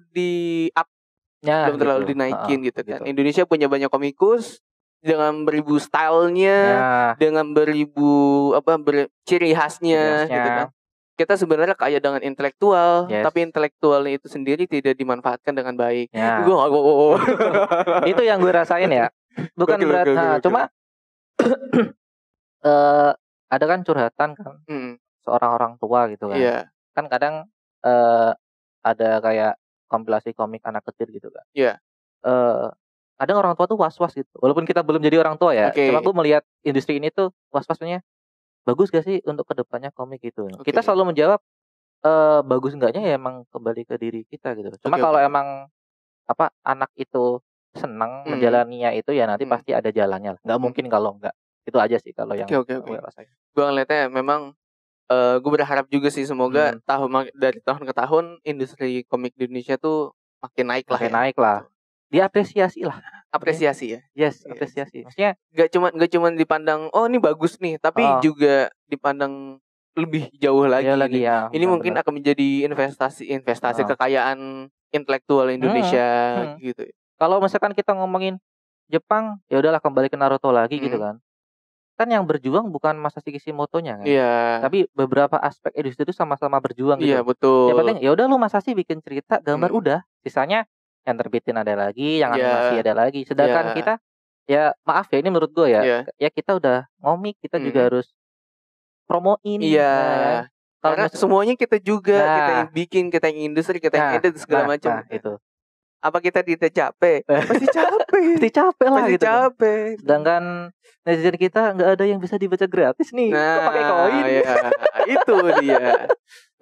S2: belum terlalu
S1: gitu.
S2: dinaikin gitu kan. Indonesia punya banyak komikus dengan beribu stylenya, dengan beribu ciri khasnya gitu kan. Kita sebenarnya kaya dengan intelektual, tapi intelektualnya itu sendiri tidak dimanfaatkan dengan baik.
S1: Itu yang gue rasain ya. Bukan berarti cuma ada kan curhatan kan seorang orang tua gitu kan. Kan kadang ada kayak kompilasi komik anak kecil gitu kan. Kadang orang tua tuh was-was gitu. Walaupun kita belum jadi orang tua ya. Cuma gue melihat industri ini tuh was-wasnya bagus gak sih untuk kedepannya komik gitu. Kita selalu menjawab bagus enggaknya ya emang kembali ke diri kita gitu. Cuma kalau emang anak itu senang menjalaninya itu ya nanti pasti ada jalannya lah. Nggak mungkin kalau enggak. Itu aja sih kalau yang gue rasain.
S2: Gue ngeliatnya memang gue berharap juga sih semoga dari tahun ke tahun industri komik di Indonesia tuh makin naik lah.
S1: Diapresiasi lah.
S2: apresiasi ya.
S1: Yes, apresiasi. Maksudnya
S2: gak cuma dipandang oh ini bagus nih, tapi juga dipandang lebih jauh lagi.
S1: Ya,
S2: ini mungkin akan menjadi investasi kekayaan intelektual Indonesia gitu.
S1: Kalau misalkan kita ngomongin Jepang, ya udahlah kembali ke Naruto lagi gitu kan. Kan yang berjuang bukan Masashi Kishimoto-nya kan.
S2: Iya.
S1: Tapi beberapa aspek industri itu sama-sama berjuang gitu.
S2: Iya, betul.
S1: Yang penting ya udah lu Masashi bikin cerita, gambar udah. Sisanya yang terbitin ada lagi, yang animasi ada lagi. Sedangkan kita ya maaf ya ini menurut gue ya. Ya kita udah ngomik, kita juga harus promoin.
S2: Iya. Karena semuanya kita juga, kita yang bikin, kita yang industri, kita yang edit segala macam.
S1: Itu.
S2: Apa kita tidak capek? Pasti capek.
S1: Pasti capek lah
S2: pasti
S1: gitu.
S2: Capek.
S1: Sedangkan netizen kita nggak ada yang bisa dibaca gratis nih. Pakai koin.
S2: Ya, itu dia.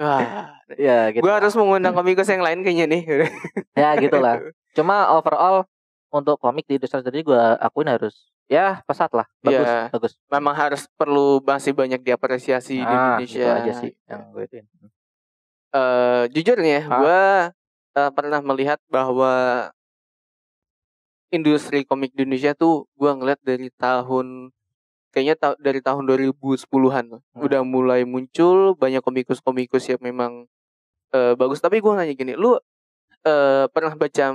S2: Wah,
S1: ya gitu.
S2: Gue harus mengundang komikus yang lain kayaknya nih.
S1: Ya gitulah. Cuma overall untuk komik di industri sendiri gue akuin harus ya pesat lah. Bagus.
S2: Memang harus perlu masih banyak diapresiasi di Indonesia.
S1: Itu aja sih yang gue ituin.
S2: Jujur nih ya, gue pernah melihat bahwa industri komik di Indonesia tuh gue ngeliat dari tahun dari tahun 2010-an udah mulai muncul banyak komikus-komikus yang memang bagus. Tapi gue nanya gini, lu pernah baca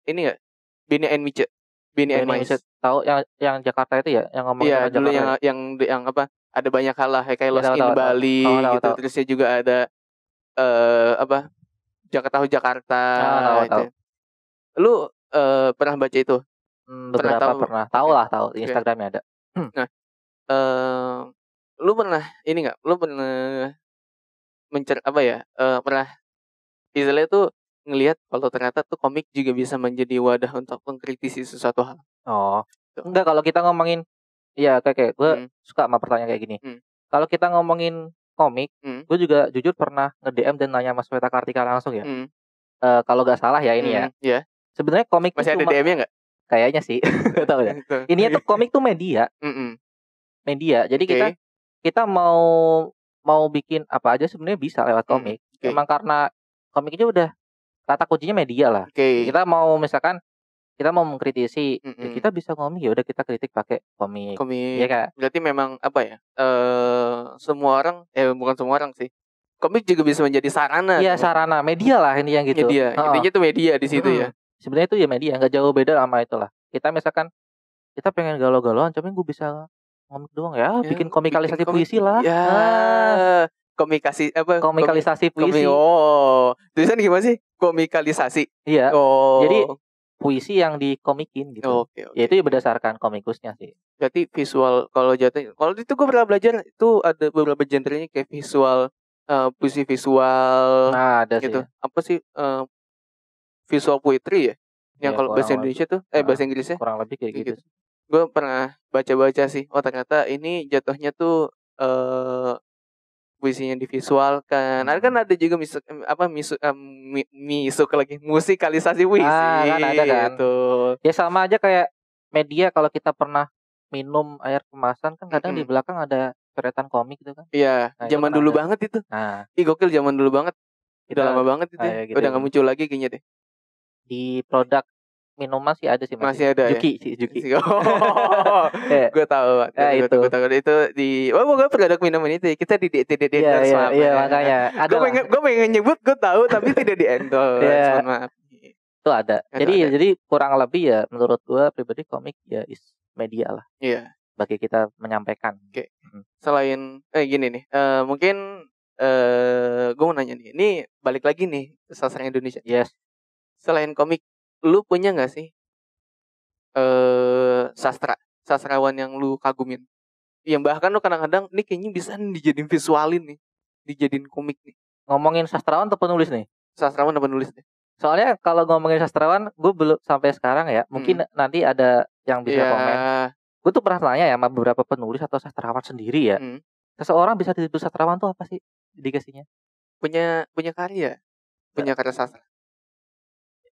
S2: ini nggak Benny and Miche? Benny and Miche
S1: tahu yang Jakarta itu ya, yang ngomongin
S2: dulu Jakarta yang apa ada banyak hal lah kayak Lost in Bali gitu. Terusnya juga ada Jakarta. Gitu. Lu pernah baca itu?
S1: Pernah. Tahu di Instagramnya ada.
S2: Nah, lu pernah ini nggak? Lu pernah pernah istilahnya tuh ngelihat kalau ternyata tuh komik juga bisa menjadi wadah untuk mengkritisi sesuatu hal.
S1: Enggak, kalau kita ngomongin ya kayak gue suka sama pertanyaan kayak gini. Kalau kita ngomongin komik, gue juga jujur pernah nge-DM dan nanya Mas Weta Kartika langsung ya. Kalau gak salah ya ini ya.
S2: Yeah.
S1: Sebenarnya komik
S2: masih ada DM-nya nggak?
S1: Kayaknya sih. Tahu ya. Ini tuh komik tuh media. Media. Jadi kita mau bikin apa aja sebenarnya bisa lewat komik. Emang karena komik itu udah kata kuncinya media lah. Kita mau misalkan kita mau mengkritisi, ya kita bisa ngomong ya udah kita kritik pakai komik.
S2: Iya Kak. Berarti memang apa ya? Semua orang bukan semua orang sih. Komik juga bisa menjadi sarana.
S1: Iya, sarana media lah ini yang gitu.
S2: Media. Intinya tuh media di situ ya.
S1: Sebenarnya itu ya media, enggak jauh beda sama itulah. Kita misalkan kita pengen galau-galauan, tapi gue bisa ngomik doang ya, bikin komikalisasi puisi lah.
S2: Ya. Komikalisasi
S1: puisi.
S2: Tulisan gimana sih? Komikalisasi.
S1: Iya. Jadi puisi yang dikomikin gitu. Ya itu ya berdasarkan komikusnya sih.
S2: Berarti visual kalau itu gue pernah belajar itu ada beberapa genrenya kayak visual, puisi visual.
S1: Nah, ada
S2: gitu.
S1: Sih.
S2: Apa sih visual poetry ya? Yang kalau bahasa Indonesia tuh bahasa Inggrisnya
S1: kurang lebih kayak gitu.
S2: Gue pernah baca-baca sih. Oh ternyata ini jatuhnya tuh puisinya divisualkan. Kan ada juga musikalisasi puisi.
S1: Kan ada kan. Gitu. Ya sama aja kayak media kalau kita pernah minum air kemasan kan kadang di belakang ada coretan komik gitu kan.
S2: Iya, zaman dulu banget itu. Gokil zaman dulu banget. Udah lama banget itu. Gitu udah enggak muncul lagi kayaknya deh.
S1: Di produk minuman sih ada sih
S2: masih ada
S1: Juki.
S2: Gue tahu. Gue tahu itu di gue produk minuman itu kita tidak endorse.
S1: Iya makanya.
S2: Gue pengen nyebut gue tahu tapi tidak di endorse. Maaf.
S1: Itu ada. Jadi kurang lebih ya menurut gue pribadi komik ya is media lah.
S2: Iya.
S1: Bagi kita menyampaikan.
S2: Oke. Selain gini nih, mungkin gue mau nanya nih. Ini balik lagi nih sastra Indonesia.
S1: Yes.
S2: Selain komik, lu punya nggak sih sastrawan yang lu kagumin? Yang bahkan lu kadang-kadang ini kayaknya bisa dijadiin visualin nih, dijadiin komik nih.
S1: Ngomongin sastrawan atau penulis nih?
S2: Sastrawan atau penulis nih?
S1: Soalnya kalau ngomongin sastrawan, gue belum sampai sekarang ya. Mungkin nanti ada yang bisa komen. Gue tuh pernah tanya ya sama beberapa penulis atau sastrawan sendiri ya. Seseorang bisa disebut sastrawan tuh apa sih indikasinya?
S2: Punya karya, punya karya sastra.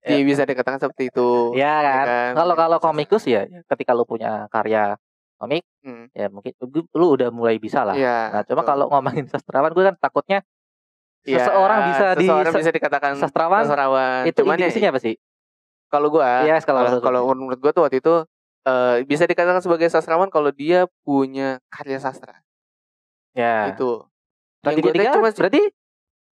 S2: Bisa dikatakan seperti itu.
S1: Ya kan. Kalau komikus ya, ketika lu punya karya komik, ya mungkin lu udah mulai bisa lah. Nah, cuma kalau ngomongin sastrawan, gue kan takutnya seseorang bisa
S2: dikatakan
S1: sastrawan. Itu indikasinya apa sih?
S2: Kalau gua,
S1: yes,
S2: kalau menurut gua tuh waktu itu bisa dikatakan sebagai sastrawan kalau dia punya karya sastra.
S1: Ya.
S2: Itu.
S1: Raditya Dika berarti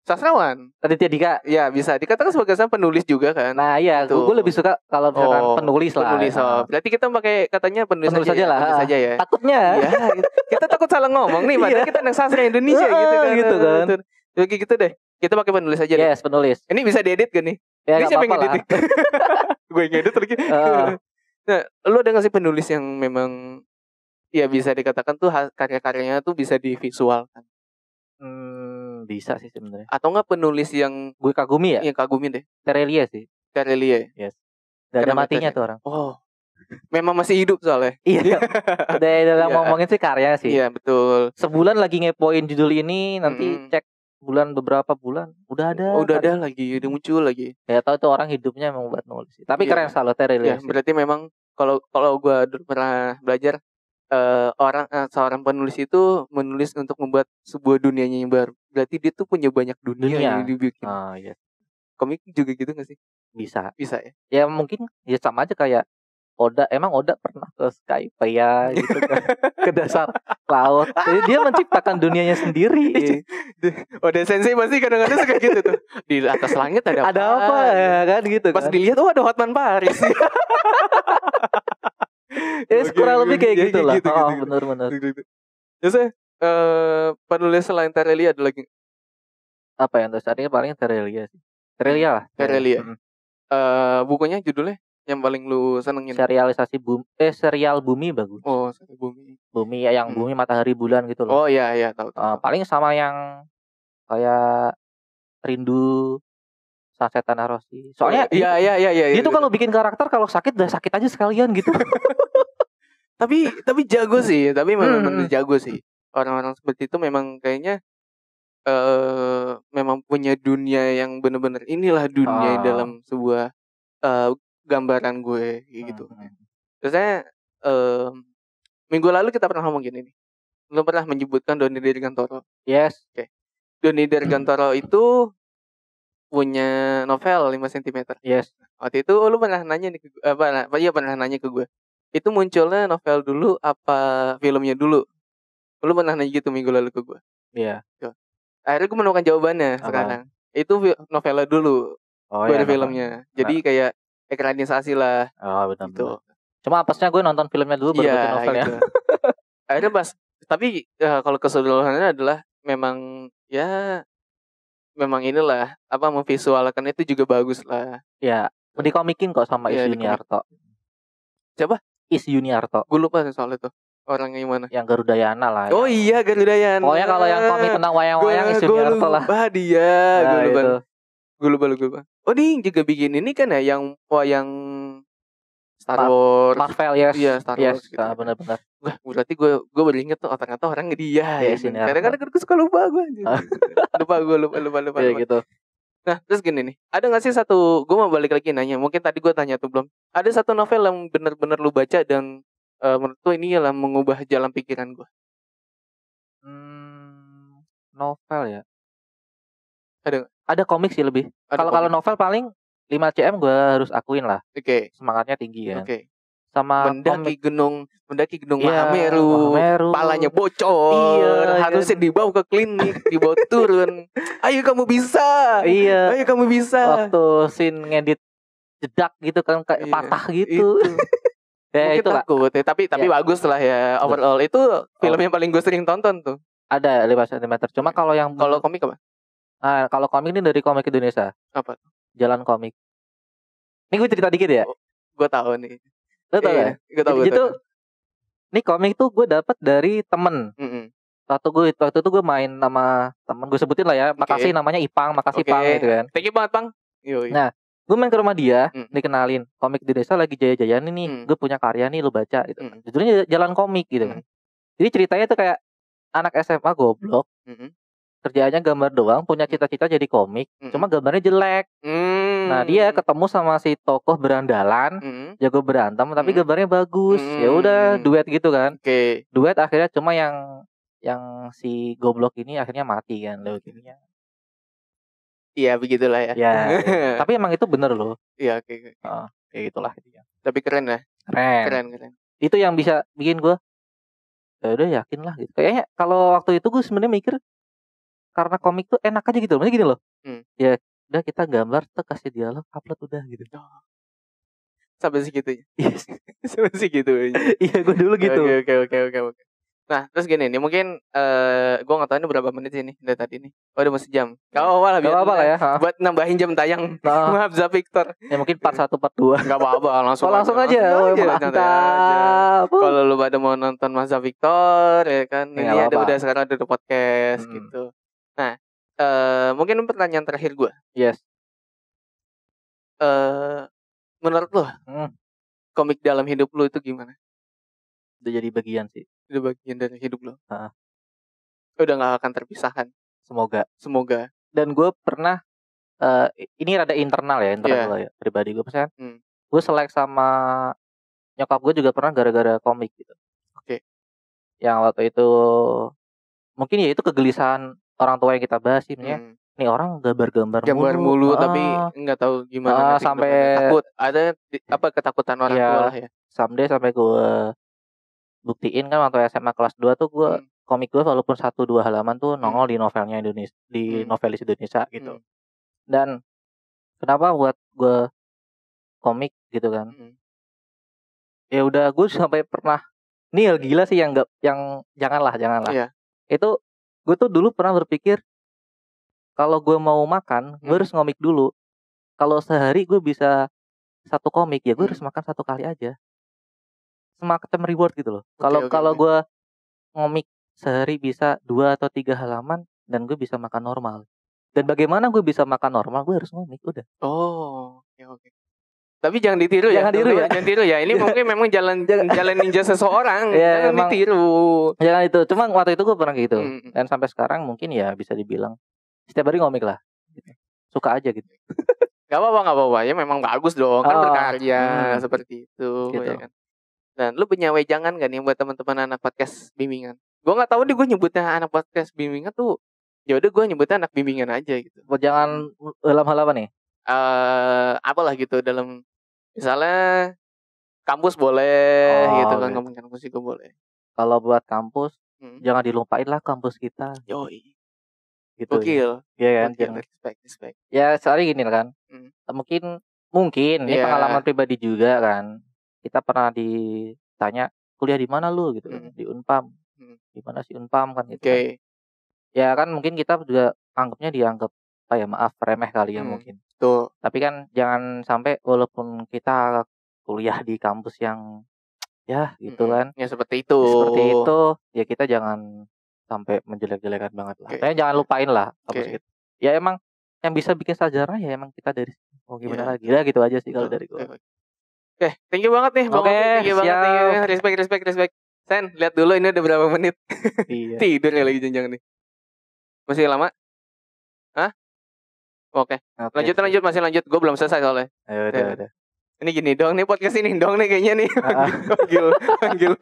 S2: sastrawan.
S1: Raditya Dika.
S2: Ya, bisa dikatakan sebagai penulis juga kan.
S1: Nah, iya, gue lebih suka kalau misalkan penulis lah.
S2: Penulis. Berarti kita pakai katanya penulis aja lah. Penulis aja ya.
S1: Takutnya.
S2: Iya, kita takut salah ngomong nih, padahal kita anak sastra Indonesia gitu kan. Oke, gitu deh. Kita pakai penulis aja deh.
S1: Yes, penulis.
S2: Ini bisa diedit gak nih?
S1: Ya,
S2: ini siapa yang ngedit? Gue yang ngedit lagi. Nah, lu ada gak sih penulis yang memang ya bisa dikatakan tuh karya-karyanya tuh bisa divisualkan?
S1: Bisa sih sebenarnya.
S2: Atau enggak penulis yang
S1: gue kagumi ya?
S2: Yang kagumi deh.
S1: Terelia sih.
S2: Terelia.
S1: Yes. Gak ada matinya tuh orang.
S2: Oh. Memang masih hidup soalnya.
S1: Iya. Dalam ngomongin sih karya sih.
S2: Iya, betul.
S1: Sebulan lagi ngepoin judul ini, nanti cek beberapa bulan udah ada.
S2: Udah ada lagi, udah muncul lagi.
S1: Ya tahu tuh orang hidupnya emang buat nulis. Tapi keren selalu Terelia.
S2: Ya, berarti memang kalau gue dulu pernah belajar seorang penulis itu menulis untuk membuat sebuah dunianya yang baru. Berarti dia tuh punya banyak dunia yang dibikin.
S1: Iya.
S2: Komik juga gitu gak sih?
S1: Bisa
S2: ya.
S1: Ya mungkin ya sama aja kayak Oda. Emang Oda pernah ke Skypiea gitu kan, ke dasar laut. Jadi dia menciptakan dunianya sendiri.
S2: Oda Sensei pasti kadang-kadang suka gitu tuh. Di atas langit ada
S1: apa ya kan gitu.
S2: Pas dilihat ada Hotman Paris.
S1: Kurang lebih kayak gitu lah. Benar-benar.
S2: Biasanya penulis selain Terelia ada lagi
S1: apa yang terus artinya paling Terelia sih. Terelia lah.
S2: Terelia. Bukunya judulnya yang paling lu senengin?
S1: Serialisasi serial Bumi bagus.
S2: Oh, Bumi.
S1: Bumi ya, yang Bumi Matahari Bulan gitu loh.
S2: Oh iya tahu.
S1: Paling sama yang kayak Rindu Sunset Tanah Rossi. Soalnya
S2: iya.
S1: Dia tuh kalau bikin karakter kalau sakit udah sakit aja sekalian gitu.
S2: tapi jago sih, memang jago sih. Orang-orang seperti itu memang kayaknya memang punya dunia yang benar-benar inilah dunia dalam sebuah gambaran gue gitu. Biasanya minggu lalu kita pernah ngomong gini nih. Lu pernah menyebutkan Doni Dirgantoro.
S1: Yes.
S2: Oke. Doni Dirgantoro itu punya novel 5 cm.
S1: Yes.
S2: Waktu itu lu pernah nanya nih pernah nanya ke gue. Itu munculnya novel dulu apa filmnya dulu? Lu pernah nanya gitu minggu lalu ke gue.
S1: Iya.
S2: Akhirnya gue menemukan jawabannya sekarang. Itu novelnya dulu. Baru filmnya. Jadi kayak ekranisasi lah.
S1: Oh, benar. Gitu. Cuma apesnya gue nonton filmnya dulu baru baca novelnya. Gitu.
S2: Akhirnya tapi kalau keseluruhannya adalah memang inilah memvisualkan itu juga bagus lah.
S1: Ya, dikomikin kok sama Is Yuniarto.
S2: Siapa?
S1: Is Yuniarto.
S2: Gue lupa soal itu. Orangnya yang mana?
S1: Yang Garudayana lah.
S2: Oh iya, Garudayana.
S1: Pokoknya kalau yang komik tentang wayang-wayang Is Yuniarto lah.
S2: Dia. Gue lupa. Oh, dia juga bikin ini kan ya yang wayang Star Wars.
S1: Marvel, yes.
S2: Iya, Star Wars.
S1: Gitu. Benar-benar.
S2: Wah, berarti gue baru inget tuh ternyata orangnya dia. Kadang-kadang gue suka lupa gue. lupa.
S1: Ya gitu.
S2: Nah, terus gini nih. Ada gak sih gue mau balik lagi nanya. Mungkin tadi gue tanya tuh belum. Ada satu novel yang benar-benar lu baca dan menurut tuh ini yang mengubah jalan pikiran gue.
S1: Novel ya.
S2: Ada
S1: komik sih lebih. Kalau novel paling 5 cm gue harus akuin lah.
S2: Oke.
S1: Semangatnya tinggi kan.
S2: Oke.
S1: Sama
S2: mendaki gunung Mahameru, palanya bocor, harusnya dibawa ke klinik, dibawa turun. Ayo kamu bisa.
S1: Iya.
S2: Ayo kamu bisa.
S1: Waktu scene ngedit jedak gitu kan kayak patah gitu.
S2: Ya mungkin itu takut ya, tapi bagus lah ya overall. Itu film yang paling gue sering tonton tuh.
S1: Ada 5 cm. Cuma kalau
S2: komik apa?
S1: Kalau komik ini dari Komik Indonesia.
S2: Apa?
S1: Jalan Komik. Ini gue cerita dikit ya.
S2: Gue tahu nih.
S1: Lo tau ya?
S2: Gue tahu.
S1: Itu ini komik tuh gue dapet dari temen. Waktu itu gue main sama temen, gue sebutin lah ya. Makasih namanya Ipang, makasih Pang gitu kan.
S2: Thank you banget Pang.
S1: Nah, gue main ke rumah dia, dikenalin Komik Indonesia lagi jaya-jayanya nih. Gue punya karya nih, lu baca gitu. Judulnya Jalan Komik gitu kan. Jadi ceritanya tuh kayak anak SMA goblok. Kerjaannya gambar doang, punya cita-cita jadi komik, cuma gambarnya jelek. Nah, dia ketemu sama si tokoh berandalan, jago berantem, tapi gambarnya bagus. Ya udah duet gitu kan. Duet akhirnya cuma yang si goblok ini akhirnya mati kan leukemia.
S2: Iya, begitulah ya.
S1: Ya. Tapi emang itu bener loh.
S2: Iya, oke.
S1: kayak gitulah gitu.
S2: Tapi keren ya. Keren.
S1: Itu yang bisa bikin gue ya udah yakin lah gitu. Kayaknya kalau waktu itu gue sebenarnya mikir karena komik tuh enak aja gitu. Maksudnya gini loh. Ya udah kita gambar, kita kasih dialog, upload udah gitu.
S2: Sampai segitunya. Sampai segitunya.
S1: Iya, gue dulu gitu.
S2: Oke. Nah, terus gini nih, mungkin gue nggak tahu ini berapa menit sih nih dari tadi nih. Oh, udah mau sejam. Gak apa-apa lah
S1: ya.
S2: Buat nambahin jam tayang. Maaf Victor.
S1: Ya mungkin part 1, part 2.
S2: Gak apa-apa, langsung
S1: aja.
S2: Mantap. Kalau lu pada mau nonton Mas Victor, ya kan. Ini udah sekarang ada podcast gitu. Nah, mungkin pertanyaan terakhir gue.
S1: Yes.
S2: Menurut lo, komik dalam hidup lo itu gimana?
S1: Udah jadi bagian sih.
S2: Udah bagian dari hidup lo. Udah gak akan terpisahkan.
S1: Semoga. Dan gue pernah ini rada internal ya ya, pribadi gue pesan. Gue selek sama nyokap gue juga pernah gara-gara komik gitu.
S2: Oke.
S1: Yang waktu itu mungkin ya itu kegelisahan orang tua yang kita bahas sih, nih orang gambar
S2: mulu tapi nggak tahu gimana
S1: sampai
S2: takut ada ketakutan orang tua lah ya.
S1: Sampai gue buktiin kan waktu SMA kelas 2 tuh gue komik gue walaupun 1-2 halaman tuh nongol di novelnya Indonesia, di Novelis Indonesia gitu. Dan kenapa buat gue komik gitu kan? Ya udah gue sampai pernah nih gila sih yang janganlah.
S2: Iya.
S1: Itu gue tuh dulu pernah berpikir kalau gue mau makan, gue harus ngomik dulu. Kalau sehari gue bisa 1 komik, ya gue harus makan 1 kali aja. Semacam reward gitu loh. Kalau gue ngomik sehari bisa 2 atau 3 halaman dan gue bisa makan normal. Dan bagaimana gue bisa makan normal? Gue harus ngomik udah.
S2: Oh, oke. Tapi jangan ditiru ya. Jangan tiru ya. Ini mungkin memang jalan ninja seseorang. Jangan ditiru.
S1: Jangan itu. Cuma waktu itu gue pernah gitu. Dan sampai sekarang mungkin ya bisa dibilang setiap hari ngomik lah. Suka aja gitu.
S2: Gak apa-apa. Ya memang bagus dong. Kan berkarya seperti itu. Gitu. Ya kan? Dan lu punya wejangan gak nih buat teman-teman anak podcast bimbingan? Gue gak tahu nih gue nyebutnya anak podcast bimbingan tuh. Ya udah gue nyebutnya anak bimbingan aja gitu.
S1: Wejangan dalam hal apa nih?
S2: Apalah gitu dalam misalnya kampus boleh gitu kan, ngomong kampus juga boleh.
S1: Kalau buat kampus jangan dilupain lah kampus kita.
S2: Yoi.
S1: Gitu.
S2: Gokil.
S1: Iya kan?
S2: Respect.
S1: Ya soalnya gini kan. Mungkin ini pengalaman pribadi juga kan. Kita pernah ditanya kuliah di mana lu gitu, di Unpam. Di mana sih Unpam kan gitu. Kan. Ya kan mungkin kita juga dianggap maaf remeh kali ya mungkin.
S2: Tuh.
S1: Tapi kan jangan sampai walaupun kita kuliah di kampus yang ya gitu kan.
S2: Ya seperti itu.
S1: Ya kita jangan sampai menjelek-jelekan banget lah. Kayaknya jangan lupain lah kampus kita. Ya emang yang bisa bikin sarjana ya emang kita dari mau gimana lagi. Ya gitu aja sih kalau dari gue.
S2: Oke, thank you banget nih Bang. Thank you banget. Respect. Sen, lihat dulu ini udah berapa menit.
S1: Iya.
S2: Tidur ya lagi jenjang nih. Masih lama? Hah? Oke. Lanjut, masih lanjut. Gue belum selesai soalnya.
S1: Udah.
S2: Ini gini dong nih, podcast ini dong nih kayaknya nih. Panggil.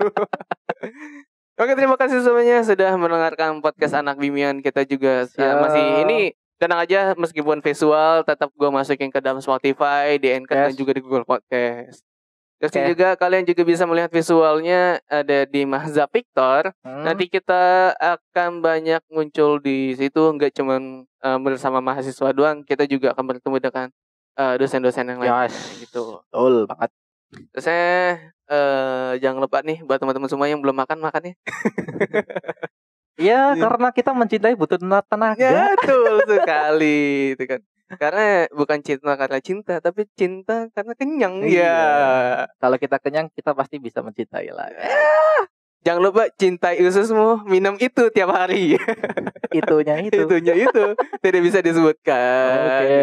S2: Oke, terima kasih semuanya sudah mendengarkan podcast Anak Bimbingan. Kita juga masih ini tenang aja, meskipun visual tetap gue masukin ke dalam Spotify, di Anchor dan juga di Google Podcast. Terus juga kalian juga bisa melihat visualnya ada di Mahza Victor. Nanti kita akan banyak muncul di situ, nggak cuma bersama mahasiswa doang, kita juga akan bertemu dengan dosen-dosen yang lain gitu.
S1: Betul banget.
S2: Terus jangan lupa nih buat teman-teman semua yang belum makan ya.
S1: Ya, karena kita mencintai butuh tenaga.
S2: Ya, betul sekali, itu kan. Karena bukan cinta karena cinta, tapi cinta karena kenyang. Iya.
S1: Kalau kita kenyang, kita pasti bisa mencintai lah.
S2: Jangan lupa cintai ususmu, minum itu tiap hari.
S1: Itunya itu
S2: tidak bisa disebutkan.
S1: Oke.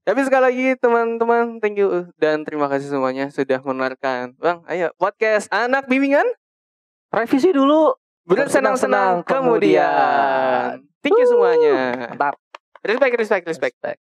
S2: Tapi sekali lagi teman-teman, thank you dan terima kasih semuanya sudah mendengarkan. Bang, ayo podcast Anak Bimbingan.
S1: Revisi dulu.
S2: Bersenang-senang kemudian. Thank you semuanya.
S1: Mantap.
S2: Respect.